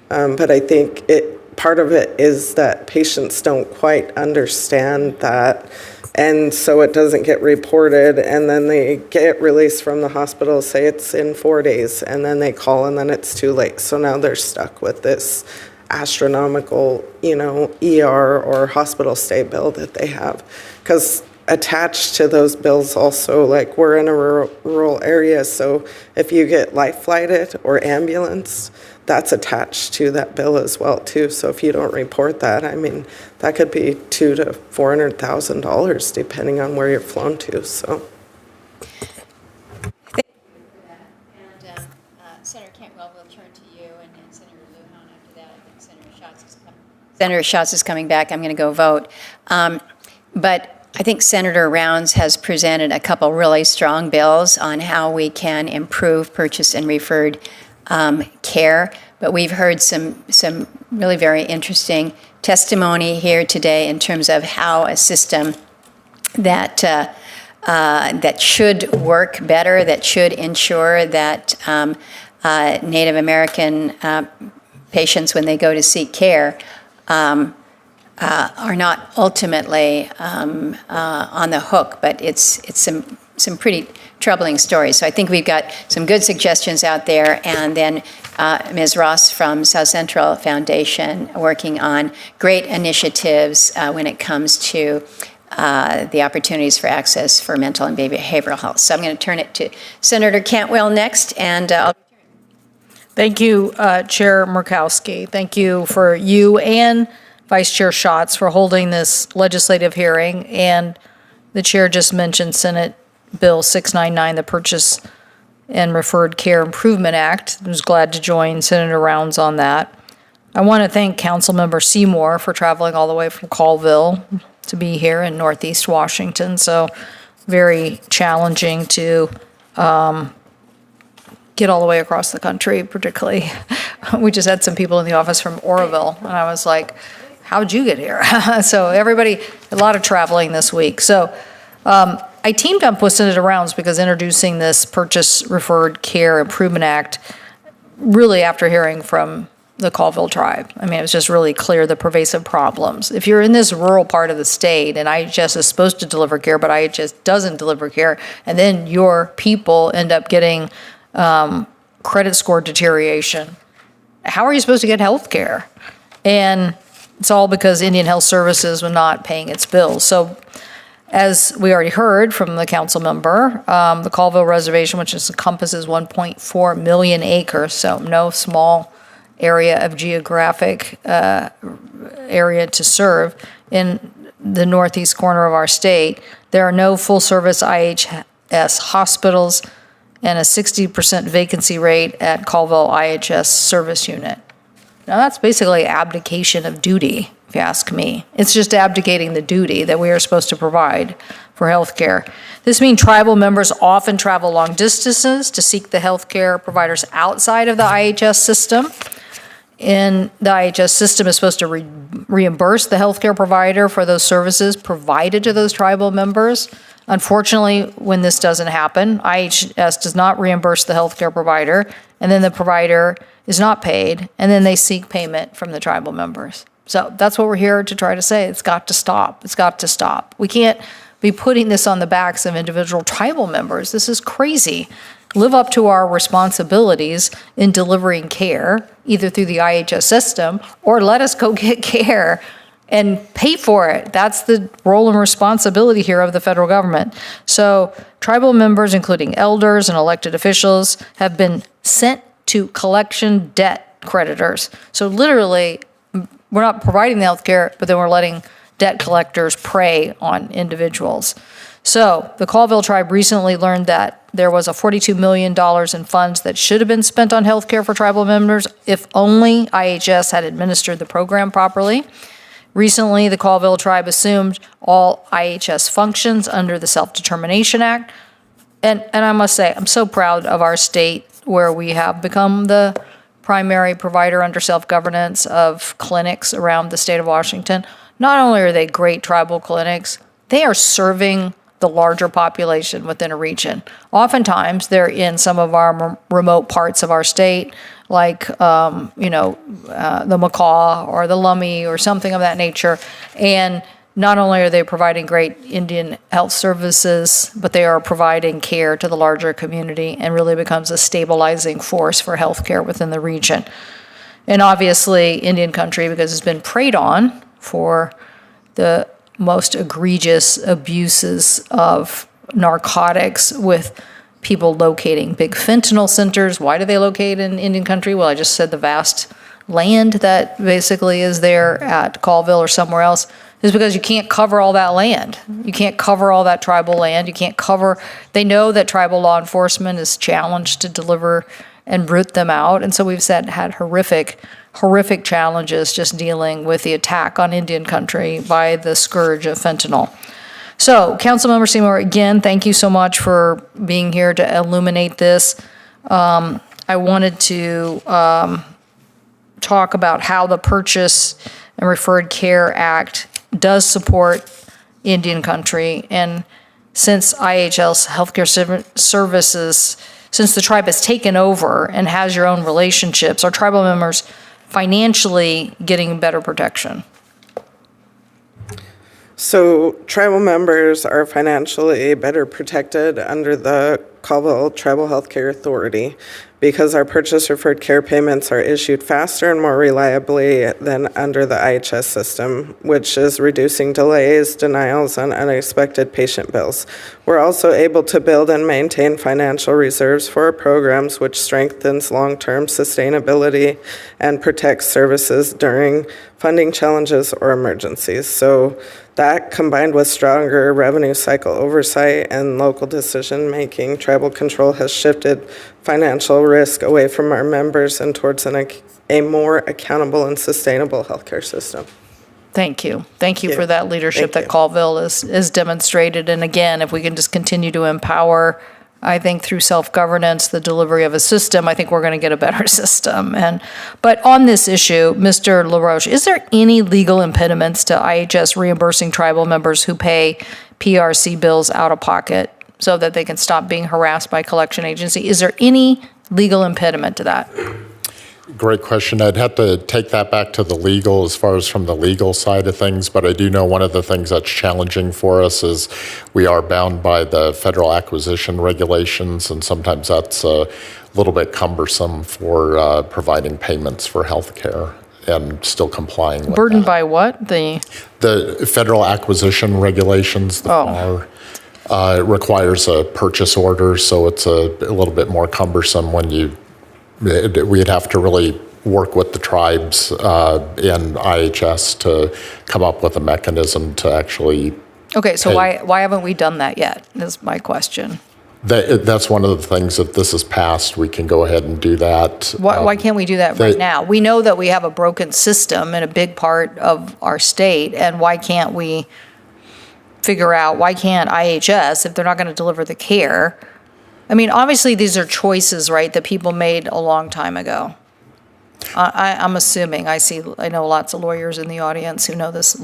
But I think part of it is that patients don't quite understand that, and so it doesn't get reported, and then they get released from the hospital, say it's in 4 days, and then they call and then it's too late. So now they're stuck with this astronomical, ER or hospital stay bill that they have. Because attached to those bills also, like we're in a rural area, so if you get life flighted or ambulance, that's attached to that bill as well too. So if you don't report that, I mean, that could be $200,000 to $400,000 depending on where you're flown to. So. Thank you for that. And Senator Cantwell, we'll turn to you, and then Senator Lujan after that. I think Senator Schatz is coming back. I'm going to go vote. But I think Senator Rounds has presented a couple really strong bills on how we can improve purchased and referred care. But we've heard some really very interesting testimony here today in terms of how a system that should work better, that should ensure that Native American patients, when they go to seek care, are not ultimately on the hook, but it's some pretty troubling stories. So I think we've got some good suggestions out there, and then Ms. Ross from Southcentral Foundation working on great initiatives when it comes to the opportunities for access for mental and behavioral health. So I'm going to turn it to Senator Cantwell next, and Thank you, Chair Murkowski. Thank you for you and Vice Chair Schatz for holding this legislative hearing, and the chair just mentioned Senate Bill 699, the Purchase and Referred Care Improvement Act. I was glad to join Senator Rounds on that. I want to thank Councilmember Seymour for traveling all the way from Colville to be here in Northeast Washington. So very challenging to get all the way across the country, particularly. We just had some people in the office from Oroville, and I was like, how'd you get here? So everybody, a lot of traveling this week. So I teamed up with Senator Rounds because introducing this Purchase Referred Care Improvement Act really after hearing from the Colville Tribe. I mean, it was just really clear the pervasive problems. If you're in this rural part of the state and IHS is supposed to deliver care, but IHS doesn't deliver care, and then your people end up getting credit score deterioration, how are you supposed to get health care? And it's all because Indian Health Services was not paying its bills. So as we already heard from the council member, the Colville Reservation, which encompasses 1.4 million acres, so no small area of geographic area to serve in the northeast corner of our state, there are no full-service IHS hospitals and a 60% vacancy rate at Colville IHS service unit. Now, that's basically abdication of duty, if you ask me. It's just abdicating the duty that we are supposed to provide for health care. This means tribal members often travel long distances to seek the health care providers outside of the IHS system. And the IHS system is supposed to reimburse the healthcare provider for those services provided to those tribal members. Unfortunately, when this doesn't happen, IHS does not reimburse the healthcare provider, and then the provider is not paid, and then they seek payment from the tribal members. So that's what we're here to try to say. It's got to stop. It's got to stop. We can't be putting this on the backs of individual tribal members. This is crazy. Live up to our responsibilities in delivering care, either through the IHS system, or let us go get care and pay for it. That's the role and responsibility here of the federal government. So tribal members, including elders and elected officials, have been sent to collection debt creditors. So literally, we're not providing the health care, but then we're letting debt collectors prey on individuals. So the Colville Tribe recently learned that there was a $42 million in funds that should have been spent on health care for tribal members if only IHS had administered the program properly. Recently, the Colville Tribe assumed all IHS functions under the Self-Determination Act. And I must say, I'm so proud of our state where we have become the primary provider under self-governance of clinics around the state of Washington. Not only are they great tribal clinics, they are serving the larger population within a region. Oftentimes, they're in some of our remote parts of our state, like, the Macaw or the Lummi or something of that nature. And not only are they providing great Indian health services, but they are providing care to the larger community and really becomes a stabilizing force for healthcare within the region. And obviously, Indian country, because it's been preyed on for the most egregious abuses of narcotics, with people locating big fentanyl centers. Why do they locate in Indian country? Well, I just said the vast land that basically is there at Colville or somewhere else is because you can't cover all that land. You can't cover all that tribal land. You can't cover, they know that tribal law enforcement is challenged to deliver and root them out. And so we've had horrific challenges just dealing with the attack on Indian country by the scourge of fentanyl. So, Councilmember Seymour, again, thank you so much for being here to illuminate this. I wanted to talk about how the Purchase and Referred Care Act does support Indian country. And since IHL's healthcare services, since the tribe has taken over and has your own relationships, are tribal members financially getting better protection? So tribal members are financially better protected under the Colville Tribal Healthcare Authority because our purchase referred care payments are issued faster and more reliably than under the IHS system, which is reducing delays, denials, and unexpected patient bills. We're also able to build and maintain financial reserves for our programs, which strengthens long-term sustainability and protects services during funding challenges or emergencies. So that, combined with stronger revenue cycle oversight and local decision-making, tribal control has shifted financial risk away from our members and towards a more accountable and sustainable healthcare system. Thank you. Thank you for that leadership that Colville is demonstrated. And again, if we can just continue to empower, I think through self-governance, the delivery of a system, I think we're going to get a better system. But on this issue, Mr. LaRoche, is there any legal impediments to IHS reimbursing tribal members who pay PRC bills out of pocket so that they can stop being harassed by collection agency? Is there any legal impediment to that? Great question. I'd have to take that back to the legal, as far as from the legal side of things, but I do know one of the things that's challenging for us is we are bound by the federal acquisition regulations, and sometimes that's a little bit cumbersome for providing payments for health care. and still complying with Burdened that. by what? The federal acquisition regulations, the FAR, requires a purchase order, so it's a little bit more cumbersome when we'd have to really work with the tribes and IHS to come up with a mechanism to actually Okay, so pay. why haven't we done that yet, is my question. That's one of the things, if this is passed, we can go ahead and do that. Why can't we do that right now? We know that we have a broken system in a big part of our state, and why can't we figure out, why can't IHS, if they're not going to deliver the care? I mean, obviously, these are choices, right, that people made a long time ago. I'm assuming, I know lots of lawyers in the audience who know this,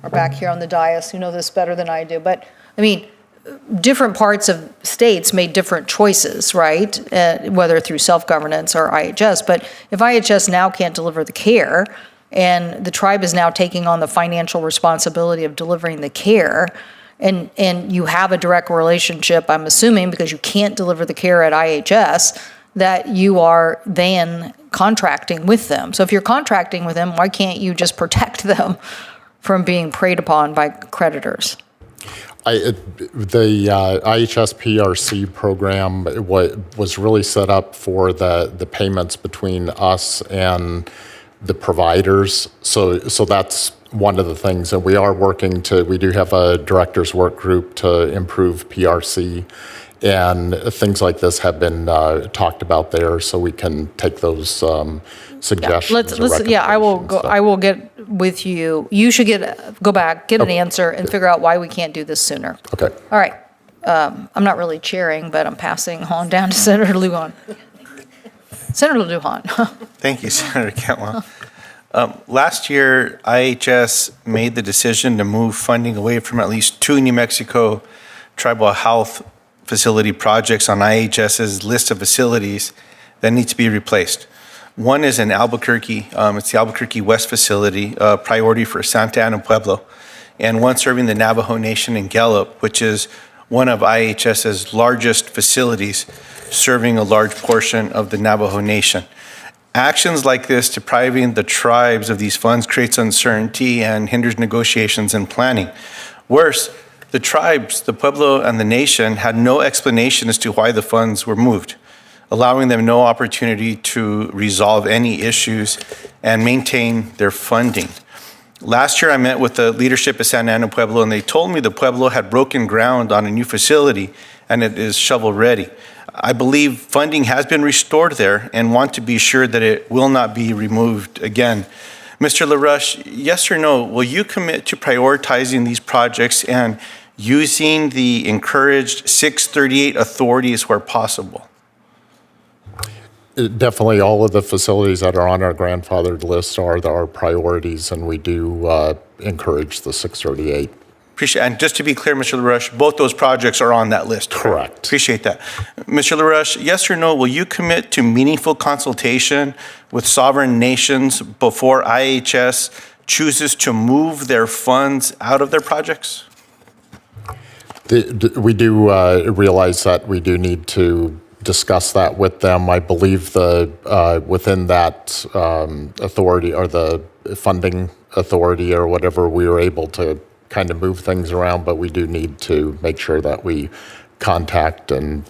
are back here on the dais, who know this better than I do, but, I mean, different parts of states made different choices, right? Whether through self-governance or IHS. But if IHS now can't deliver the care, and the tribe is now taking on the financial responsibility of delivering the care, and you have a direct relationship, I'm assuming, because you can't deliver the care at IHS, that you are then contracting with them. So if you're contracting with them, why can't you just protect them from being preyed upon by creditors? The IHS PRC program was really set up for the payments between us and the providers. So that's one of the things that we are working to. We do have a directors work group to improve PRC, and things like this have been talked about there, so we can take those suggestions. I will get with you. You should go back, get an answer, and figure out why we can't do this sooner. Okay. All right. I'm not really chairing, but I'm passing on down to Senator Lujan. Senator Lujan. Thank you, Senator Cantwell. Last year, IHS made the decision to move funding away from at least 2 New Mexico tribal health facility projects on IHS's list of facilities that need to be replaced. One is in Albuquerque. It's the Albuquerque West facility, a priority for Santa Ana Pueblo, and one serving the Navajo Nation in Gallup, which is one of IHS's largest facilities, serving a large portion of the Navajo Nation. Actions like this depriving the tribes of these funds creates uncertainty and hinders negotiations and planning. Worse, the tribes, the Pueblo and the nation had no explanation as to why the funds were moved, allowing them no opportunity to resolve any issues and maintain their funding. Last year, I met with the leadership of Santa Ana Pueblo, and they told me the Pueblo had broken ground on a new facility and it is shovel ready. I believe funding has been restored there and want to be sure that it will not be removed again. Mr. LaRoche, yes or no, will you commit to prioritizing these projects and using the encouraged 638 authorities where possible? Definitely all of the facilities that are on our grandfathered list are our priorities, and we do encourage the 638. Appreciate, and just to be clear, Mr. LaRoche, both those projects are on that list. Correct. Appreciate that. Mr. LaRoche, yes or no, will you commit to meaningful consultation with sovereign nations before IHS chooses to move their funds out of their projects? We do realize that we do need to discuss that with them. I believe within that authority, or the funding authority or whatever, we were able to kind of move things around, but we do need to make sure that we contact and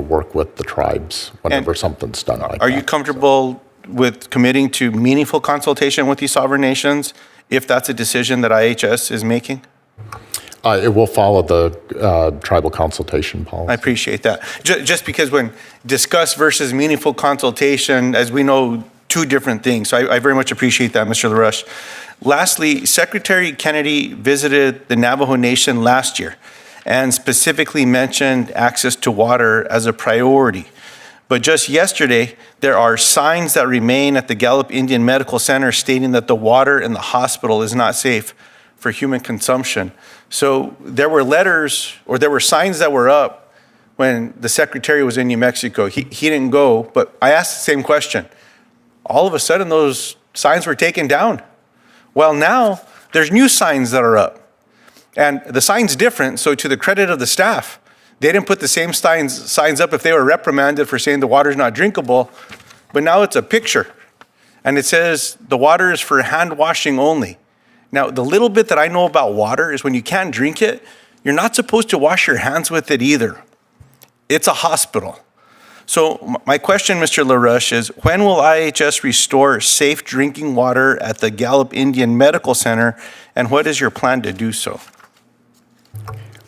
work with the tribes whenever something's done like that. Are you comfortable with committing to meaningful consultation with these sovereign nations if that's a decision that IHS is making? It will follow the tribal consultation policy. I appreciate that. Just because when discuss versus meaningful consultation, as we know, two different things. So I very much appreciate that, Mr. LaRoche. Lastly, Secretary Kennedy visited the Navajo Nation last year and specifically mentioned access to water as a priority. But just yesterday, there are signs that remain at the Gallup Indian Medical Center stating that the water in the hospital is not safe for human consumption. So there were letters, or there were signs that were up when the Secretary was in New Mexico. He didn't go, but I asked the same question. All of a sudden, those signs were taken down. Well, now there's new signs that are up. And the sign's different, so to the credit of the staff, they didn't put the same signs up if they were reprimanded for saying the water's not drinkable, but now it's a picture. and it says the water is for hand washing only. Now, the little bit that I know about water is when you can't drink it, you're not supposed to wash your hands with it either. It's a hospital. So my question, Mr. LaRoche, is when will IHS restore safe drinking water at the Gallup Indian Medical Center, and what is your plan to do so?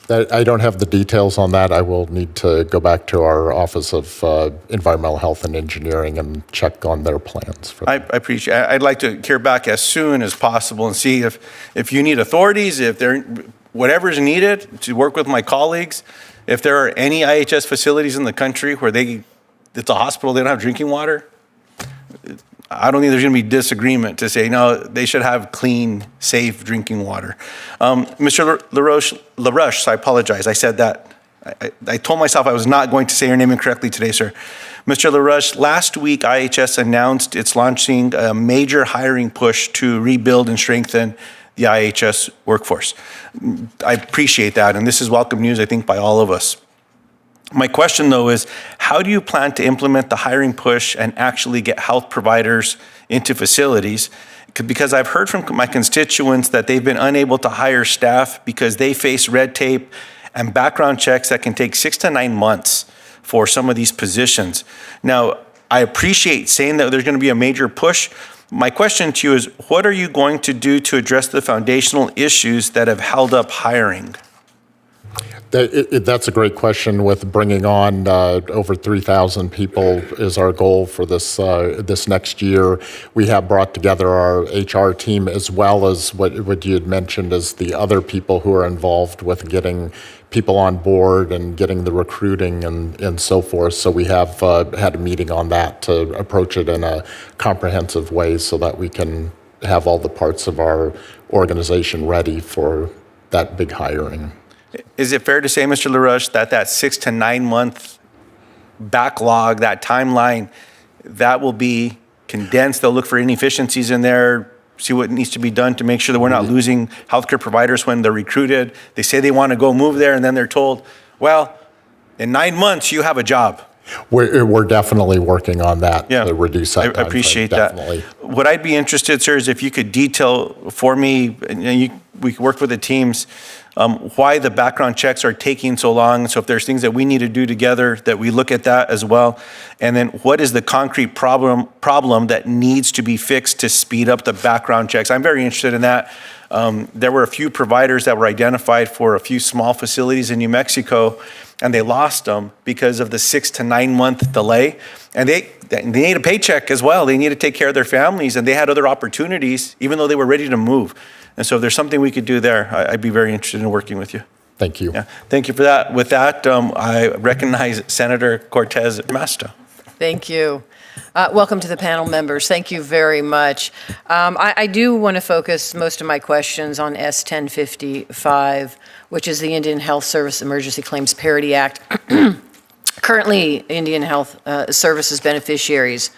I don't have the details on that. I will need to go back to our Office of Environmental Health and Engineering and check on their plans. For I appreciate it. I'd like to hear back as soon as possible and see if you need authorities, if there whatever's needed to work with my colleagues. If there are any IHS facilities in the country where it's a hospital, they don't have drinking water, I don't think there's going to be disagreement to say, no, they should have clean, safe drinking water. Mr. LaRoche, I apologize. I said that. I told myself I was not going to say your name incorrectly today, sir. Mr. LaRoche, last week IHS announced it's launching a major hiring push to rebuild and strengthen the IHS workforce. I appreciate that, and this is welcome news, I think, by all of us. My question, though, is how do you plan to implement the hiring push and actually get health providers into facilities? Because I've heard from my constituents that they've been unable to hire staff because they face red tape and background checks that can take 6 to 9 months for some of these positions. Now, I appreciate saying that there's going to be a major push. My question to you is, what are you going to do to address the foundational issues that have held up hiring? That's a great question. With bringing on over 3,000 people is our goal for this next year. We have brought together our HR team as well as what you had mentioned as the other people who are involved with getting people on board and getting the recruiting and so forth. So we have had a meeting on that to approach it in a comprehensive way so that we can have all the parts of our organization ready for that big hiring. Is it fair to say, Mr. LaRoche, that 6 to 9 month backlog, that timeline, that will be condensed? They'll look for inefficiencies in there, see what needs to be done to make sure that we're not losing healthcare providers when they're recruited. They say they want to go move there, and then they're told, well, in 9 months, you have a job. We're definitely working on that to reduce that time. I appreciate frame, that. definitely. What I'd be interested, sir, is if you could detail for me, and we could work with the teams, why the background checks are taking so long. So if there's things that we need to do together, that we look at that as well. And then what is the concrete problem that needs to be fixed to speed up the background checks? I'm very interested in that. There were a few providers that were identified for a few small facilities in New Mexico, and they lost them because of the 6 to 9 month delay. And they need a paycheck as well. They need to take care of their families, and they had other opportunities, even though they were ready to move. And so if there's something we could do there, I'd be very interested in working with you. Thank you. Yeah, thank you for that. With that, I recognize Senator Cortez Masto. Thank you. Welcome to the panel members. Thank you very much. I do want to focus most of my questions on S.1055, which is the Indian Health Service Emergency Claims Parity Act. Currently, Indian Health Services beneficiaries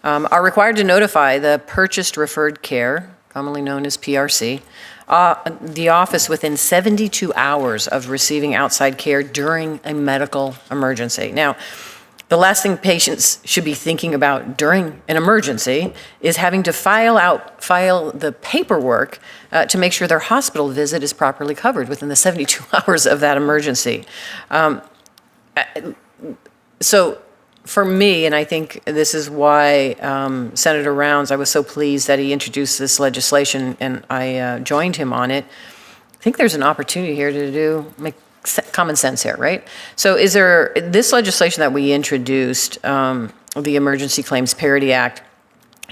are required to notify the Purchased Referred Care, commonly known as PRC, the office within 72 hours of receiving outside care during a medical emergency. Now, the last thing patients should be thinking about during an emergency is having to file the paperwork to make sure their hospital visit is properly covered within the 72 hours of that emergency. So for me, and I think this is why Senator Rounds, I was so pleased that he introduced this legislation and I joined him on it. I think there's an opportunity here to make common sense here, right? So is there, this legislation that we introduced, the Emergency Claims Parity Act,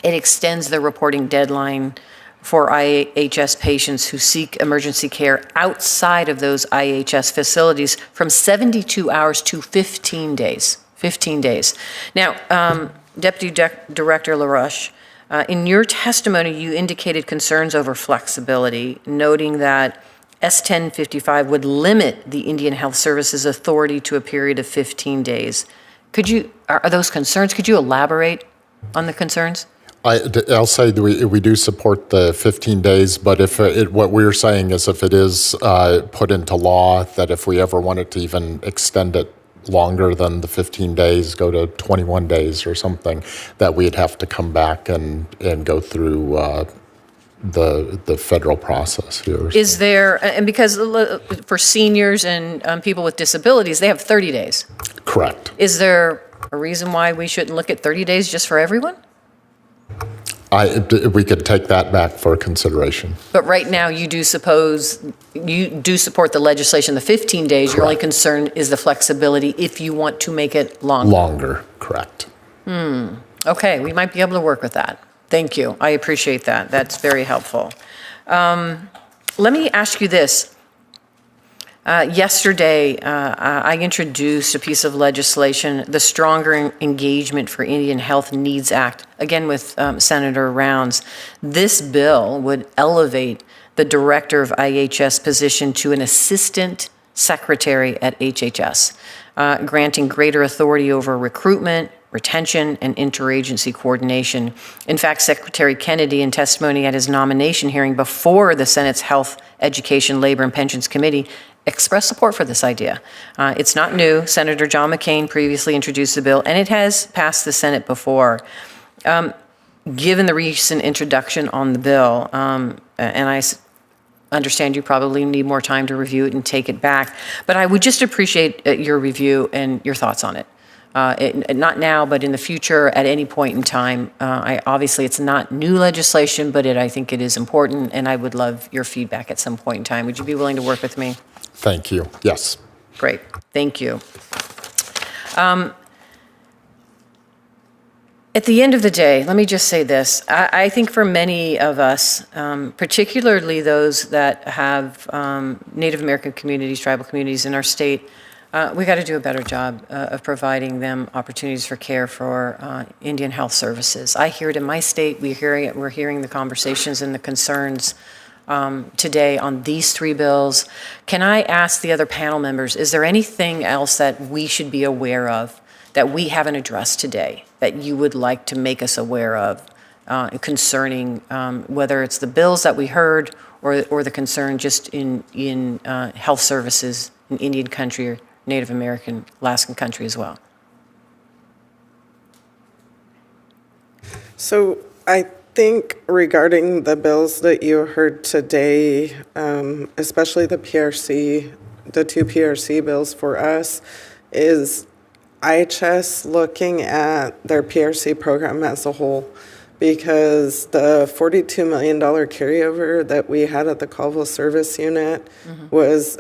it extends the reporting deadline for IHS patients who seek emergency care outside of those IHS facilities from 72 hours to 15 days. 15 days. Now, Deputy Director LaRoche, in your testimony, you indicated concerns over flexibility, noting that S.1055 would limit the Indian Health Services authority to a period of 15 days. Are those concerns? Could you elaborate on the concerns? I'll say that we do support the 15 days, but if what we're saying is if it is put into law, that if we ever wanted to even extend it longer than the 15 days, go to 21 days or something, that we'd have to come back and go through the federal process here. Is there, and because for seniors and people with disabilities, they have 30 days. Correct. Is there a reason why we shouldn't look at 30 days just for everyone? We could take that back for consideration. But right now, you do support the legislation, the 15 days. Correct. Your only concern is the flexibility if you want to make it longer. Longer, correct. Okay, we might be able to work with that. Thank you. I appreciate that. That's very helpful. Let me ask you this. Yesterday, I introduced a piece of legislation, the Stronger Engagement for Indian Health Needs Act, again with Senator Rounds. This bill would elevate the director of IHS position to an assistant secretary at HHS, granting greater authority over recruitment, retention, and interagency coordination. In fact, Secretary Kennedy, in testimony at his nomination hearing before the Senate's Health, Education, Labor, and Pensions Committee, expressed support for this idea. It's not new. Senator John McCain previously introduced the bill, and it has passed the Senate before. Given the recent introduction on the bill, and I understand you probably need more time to review it and take it back, but I would just appreciate your review and your thoughts on it. Not now, but in the future, at any point in time. Obviously, it's not new legislation, but I think it is important, and I would love your feedback at some point in time. Would you be willing to work with me? Thank you. Yes. Great. Thank you. At the end of the day, let me just say this. I think for many of us, particularly those that have Native American communities, tribal communities in our state, we got to do a better job of providing them opportunities for care for Indian health services. I hear it in my state. We're hearing the conversations and the concerns today on these three bills. Can I ask the other panel members, is there anything else that we should be aware of that we haven't addressed today that you would like to make us aware of concerning whether it's the bills that we heard or the concern just in health services in Indian country or Native American, Alaskan country as well? So I think regarding the bills that you heard today, especially the PRC, the two PRC bills for us, is IHS looking at their PRC program as a whole, because the $42 million carryover that we had at the Colville Service Unit was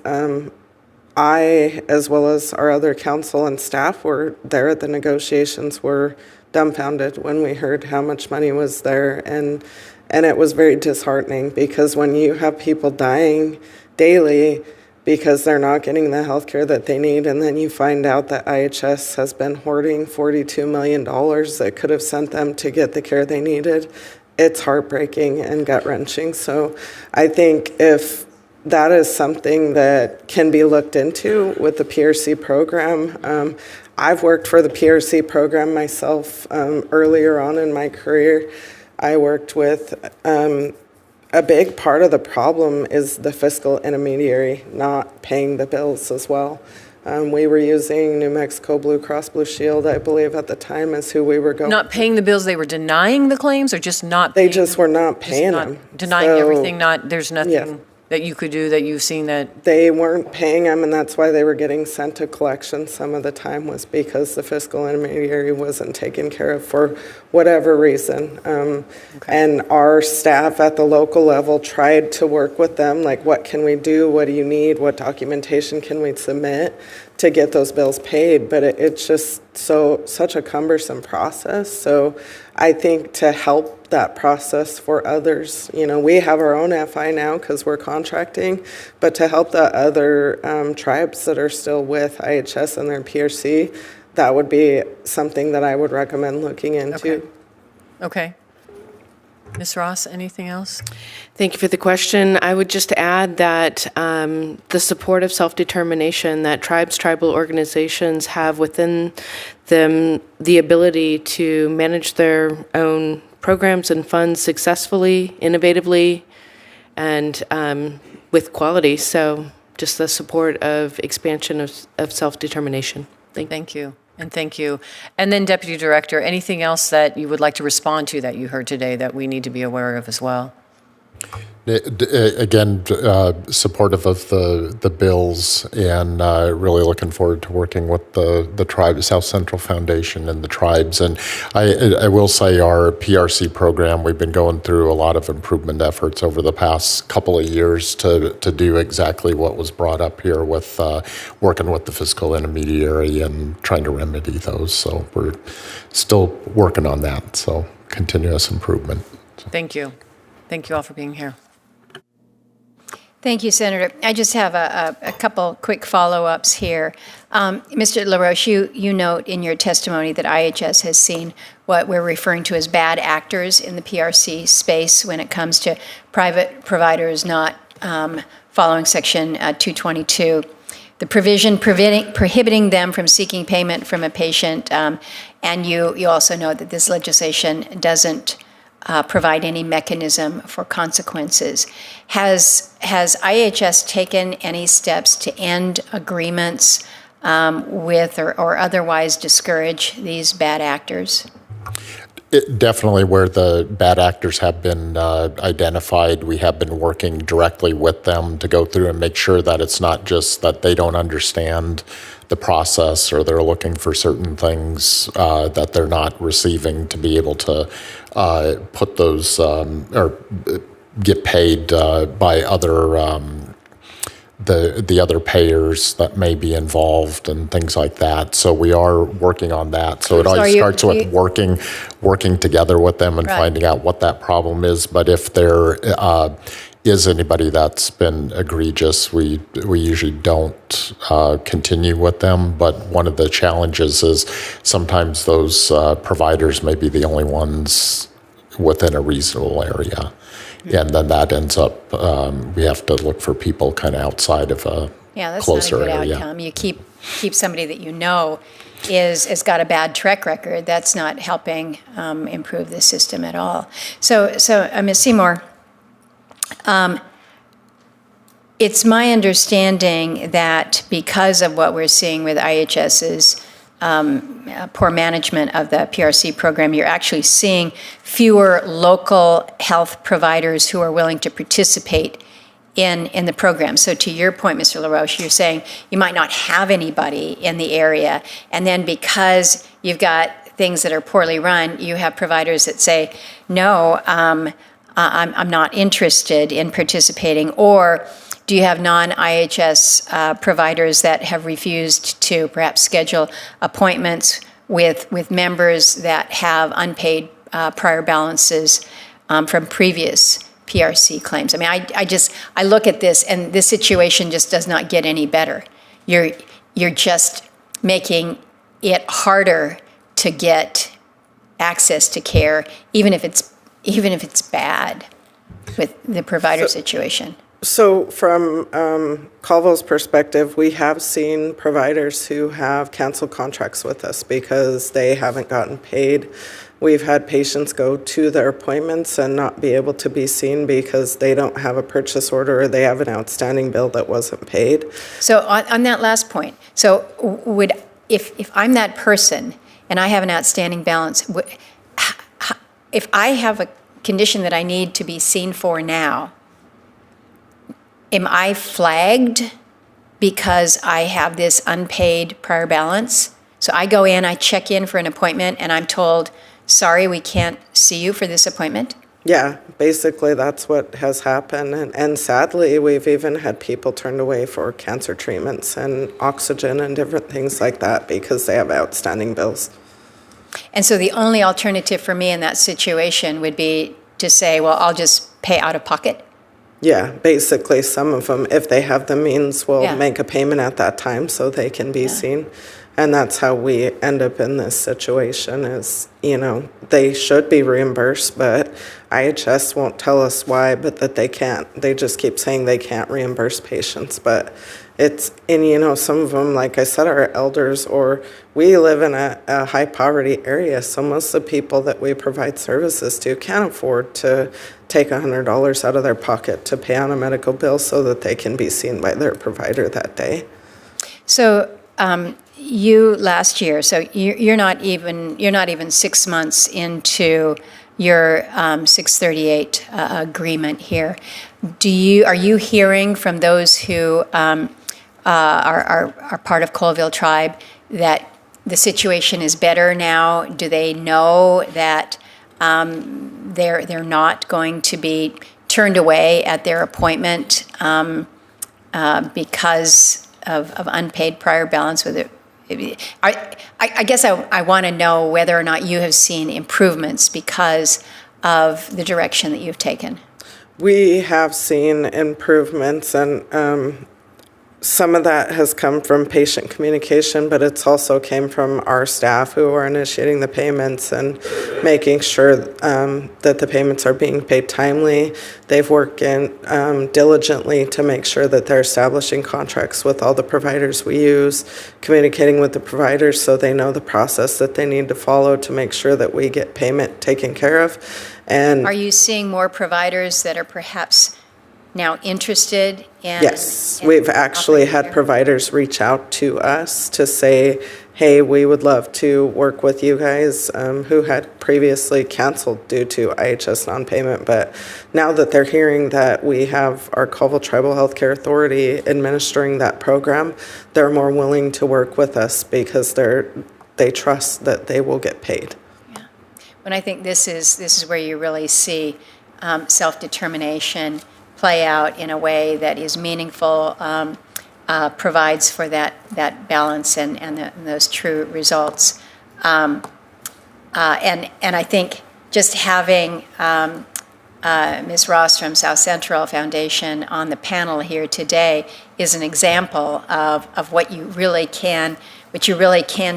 I, as well as our other council and staff, were there at the negotiations, were dumbfounded when we heard how much money was there. And it was very disheartening, because when you have people dying daily because they're not getting the health care that they need, and then you find out that IHS has been hoarding $42 million that could have sent them to get the care they needed, it's heartbreaking and gut-wrenching. So I think if that is something that can be looked into with the PRC program. I've worked for the PRC program myself earlier on in my career. I worked with a big part of the problem is the fiscal intermediary not paying the bills as well. We were using New Mexico Blue Cross Blue Shield, I believe, at the time as who we were going. Not paying the bills, they were denying the claims, or just not They paying just them? were not paying them. Denying everything, there's nothing Yeah. that you could do that you've seen that? They weren't paying them, and that's why they were getting sent to collection some of the time, was because the fiscal intermediary wasn't taken care of for whatever reason. And our staff at the local level tried to work with them, like, what can we do? What do you need? What documentation can we submit to get those bills paid? But it's just such a cumbersome process. So I think to help that process for others, we have our own FI now because we're contracting, but to help the other tribes that are still with IHS and their PRC, that would be something that I would recommend looking into. Okay. Ms. Ross, anything else? Thank you for the question. I would just add that the support of self-determination that tribes, tribal organizations have within them, the ability to manage their own programs and funds successfully, innovatively, and with quality. So just the support of expansion of self-determination. Thank you. And thank you. And then Deputy Director, anything else that you would like to respond to that you heard today that we need to be aware of as well? Again, supportive of the bills, and really looking forward to working with the tribe, Southcentral Foundation, and the tribes. And I will say our PRC program, we've been going through a lot of improvement efforts over the past couple of years to do exactly what was brought up here with working with the fiscal intermediary and trying to remedy those. So we're still working on that. So continuous improvement. Thank you. Thank you all for being here. Thank you, Senator. I just have a couple quick follow-ups here. Mr. LaRoche, you note in your testimony that IHS has seen what we're referring to as bad actors in the PRC space when it comes to private providers not following Section 222. The provision prohibiting them from seeking payment from a patient, and you also note that this legislation doesn't provide any mechanism for consequences. Has IHS taken any steps to end agreements with or otherwise discourage these bad actors? Definitely where the bad actors have been identified, we have been working directly with them to go through and make sure that it's not just that they don't understand the process or they're looking for certain things that they're not receiving to be able to put those or get paid by other the other payers that may be involved and things like that. So we are working on that. So it always starts with working together with them and finding out what that problem is. But if there is anybody that's been egregious, we usually don't continue with them. But one of the challenges is sometimes those providers may be the only ones within a reasonable area. And then that ends up, we have to look for people kind of outside of a closer area. That's not a good outcome. You keep somebody that you know has got a bad track record. That's not helping improve the system at all. So Ms. Seymour, it's my understanding that because of what we're seeing with IHS's poor management of the PRC program, you're actually seeing fewer local health providers who are willing to participate in the program. So to your point, Mr. LaRoche, you're saying you might not have anybody in the area, and then because you've got things that are poorly run, you have providers that say, no, I'm not interested in participating, or do you have non-IHS providers that have refused to perhaps schedule appointments with members that have unpaid prior balances from previous PRC claims? I mean, I look at this, and this situation just does not get any better. You're just making it harder to get access to care, even if it's bad with the provider situation. So from Colville's perspective, we have seen providers who have canceled contracts with us because they haven't gotten paid. We've had patients go to their appointments and not be able to be seen because they don't have a purchase order or they have an outstanding bill that wasn't paid. So on that last point, so if I'm that person and I have an outstanding balance, if I have a condition that I need to be seen for now, am I flagged because I have this unpaid prior balance? So I go in, I check in for an appointment, and I'm told, sorry, we can't see you for this appointment? Yeah, basically that's what has happened. And sadly, we've even had people turned away for cancer treatments and oxygen and different things like that because they have outstanding bills. And so the only alternative for me in that situation would be to say, well, I'll just pay out of pocket? Yeah, basically some of them, if they have the means, will make a payment at that time so they can be seen. And that's how we end up in this situation is, they should be reimbursed, but IHS won't tell us why, but that they can't. They just keep saying they can't reimburse patients. But some of them, like I said, are elders, or we live in a high poverty area. So most of the people that we provide services to can't afford to take $100 out of their pocket to pay on a medical bill so that they can be seen by their provider that day. So you last year, so you're not even 6 months into your 638 agreement here. Are you hearing from those who are part of Colville Tribe that the situation is better now? Do they know that they're not going to be turned away at their appointment because of unpaid prior balance with it? I guess I want to know whether or not you have seen improvements because of the direction that you've taken. We have seen improvements, and some of that has come from patient communication, but it's also came from our staff who are initiating the payments and making sure that the payments are being paid timely. They've worked diligently to make sure that they're establishing contracts with all the providers we use, communicating with the providers so they know the process that they need to follow to make sure that we get payment taken care of. And are you seeing more providers that are perhaps now interested in? Yes, we've actually had providers reach out to us to say, hey, we would love to work with you guys, who had previously canceled due to IHS non-payment. But now that they're hearing that we have our Colville Tribal Healthcare Authority administering that program, they're more willing to work with us because they trust that they will get paid. Yeah. And I think this is where you really see self-determination play out in a way that is meaningful, provides for that balance and those true results. And I think just having Ms. Ross from Southcentral Foundation on the panel here today is an example of what you really can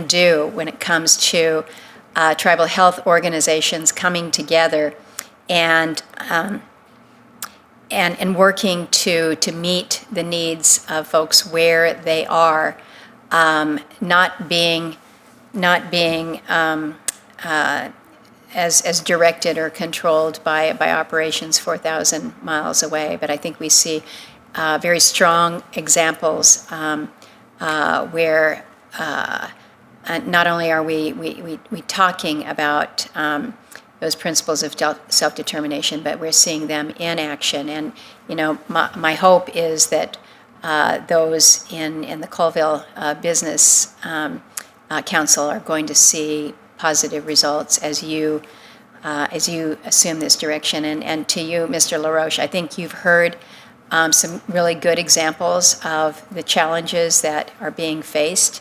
do when it comes to tribal health organizations coming together and working to meet the needs of folks where they are, not being as directed or controlled by operations 4,000 miles away. But I think we see very strong examples where not only are we talking about those principles of self-determination, but we're seeing them in action. And, my hope is that those in the Colville Business Council are going to see positive results as you assume this direction. And to you, Mr. LaRoche, I think you've heard some really good examples of the challenges that are being faced.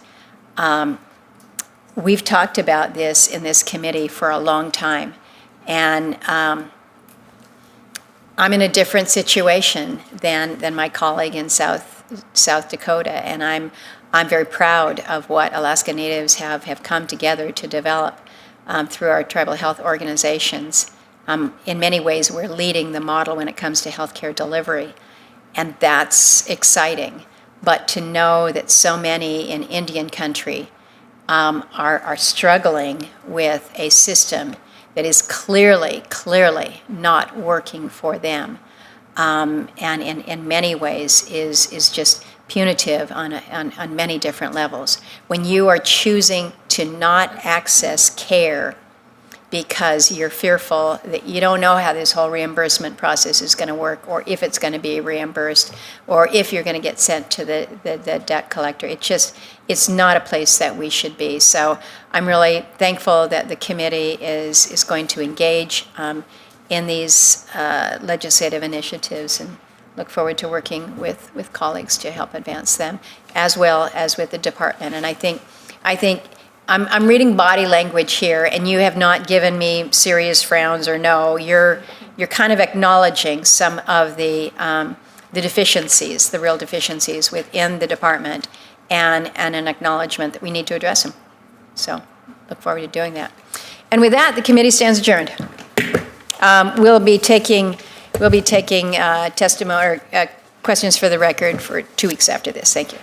We've talked about this in this committee for a long time. And I'm in a different situation than my colleague in South Dakota, and I'm very proud of what Alaska Natives have come together to develop through our tribal health organizations. In many ways, we're leading the model when it comes to healthcare delivery, and that's exciting. But to know that so many in Indian country are struggling with a system that is clearly not working for them, and in many ways is just punitive on many different levels. When you are choosing to not access care because you're fearful that you don't know how this whole reimbursement process is going to work, or if it's going to be reimbursed, or if you're going to get sent to the debt collector, it's not a place that we should be. So I'm really thankful that the committee is going to engage in these legislative initiatives, and look forward to working with colleagues to help advance them, as well as with the department. And I think I'm reading body language here, and you have not given me serious frowns or no. You're kind of acknowledging some of the deficiencies, the real deficiencies within the department, and an acknowledgement that we need to address them. So look forward to doing that. And with that, the committee stands adjourned. We'll be taking testimony or questions for the record for 2 weeks after this. Thank you.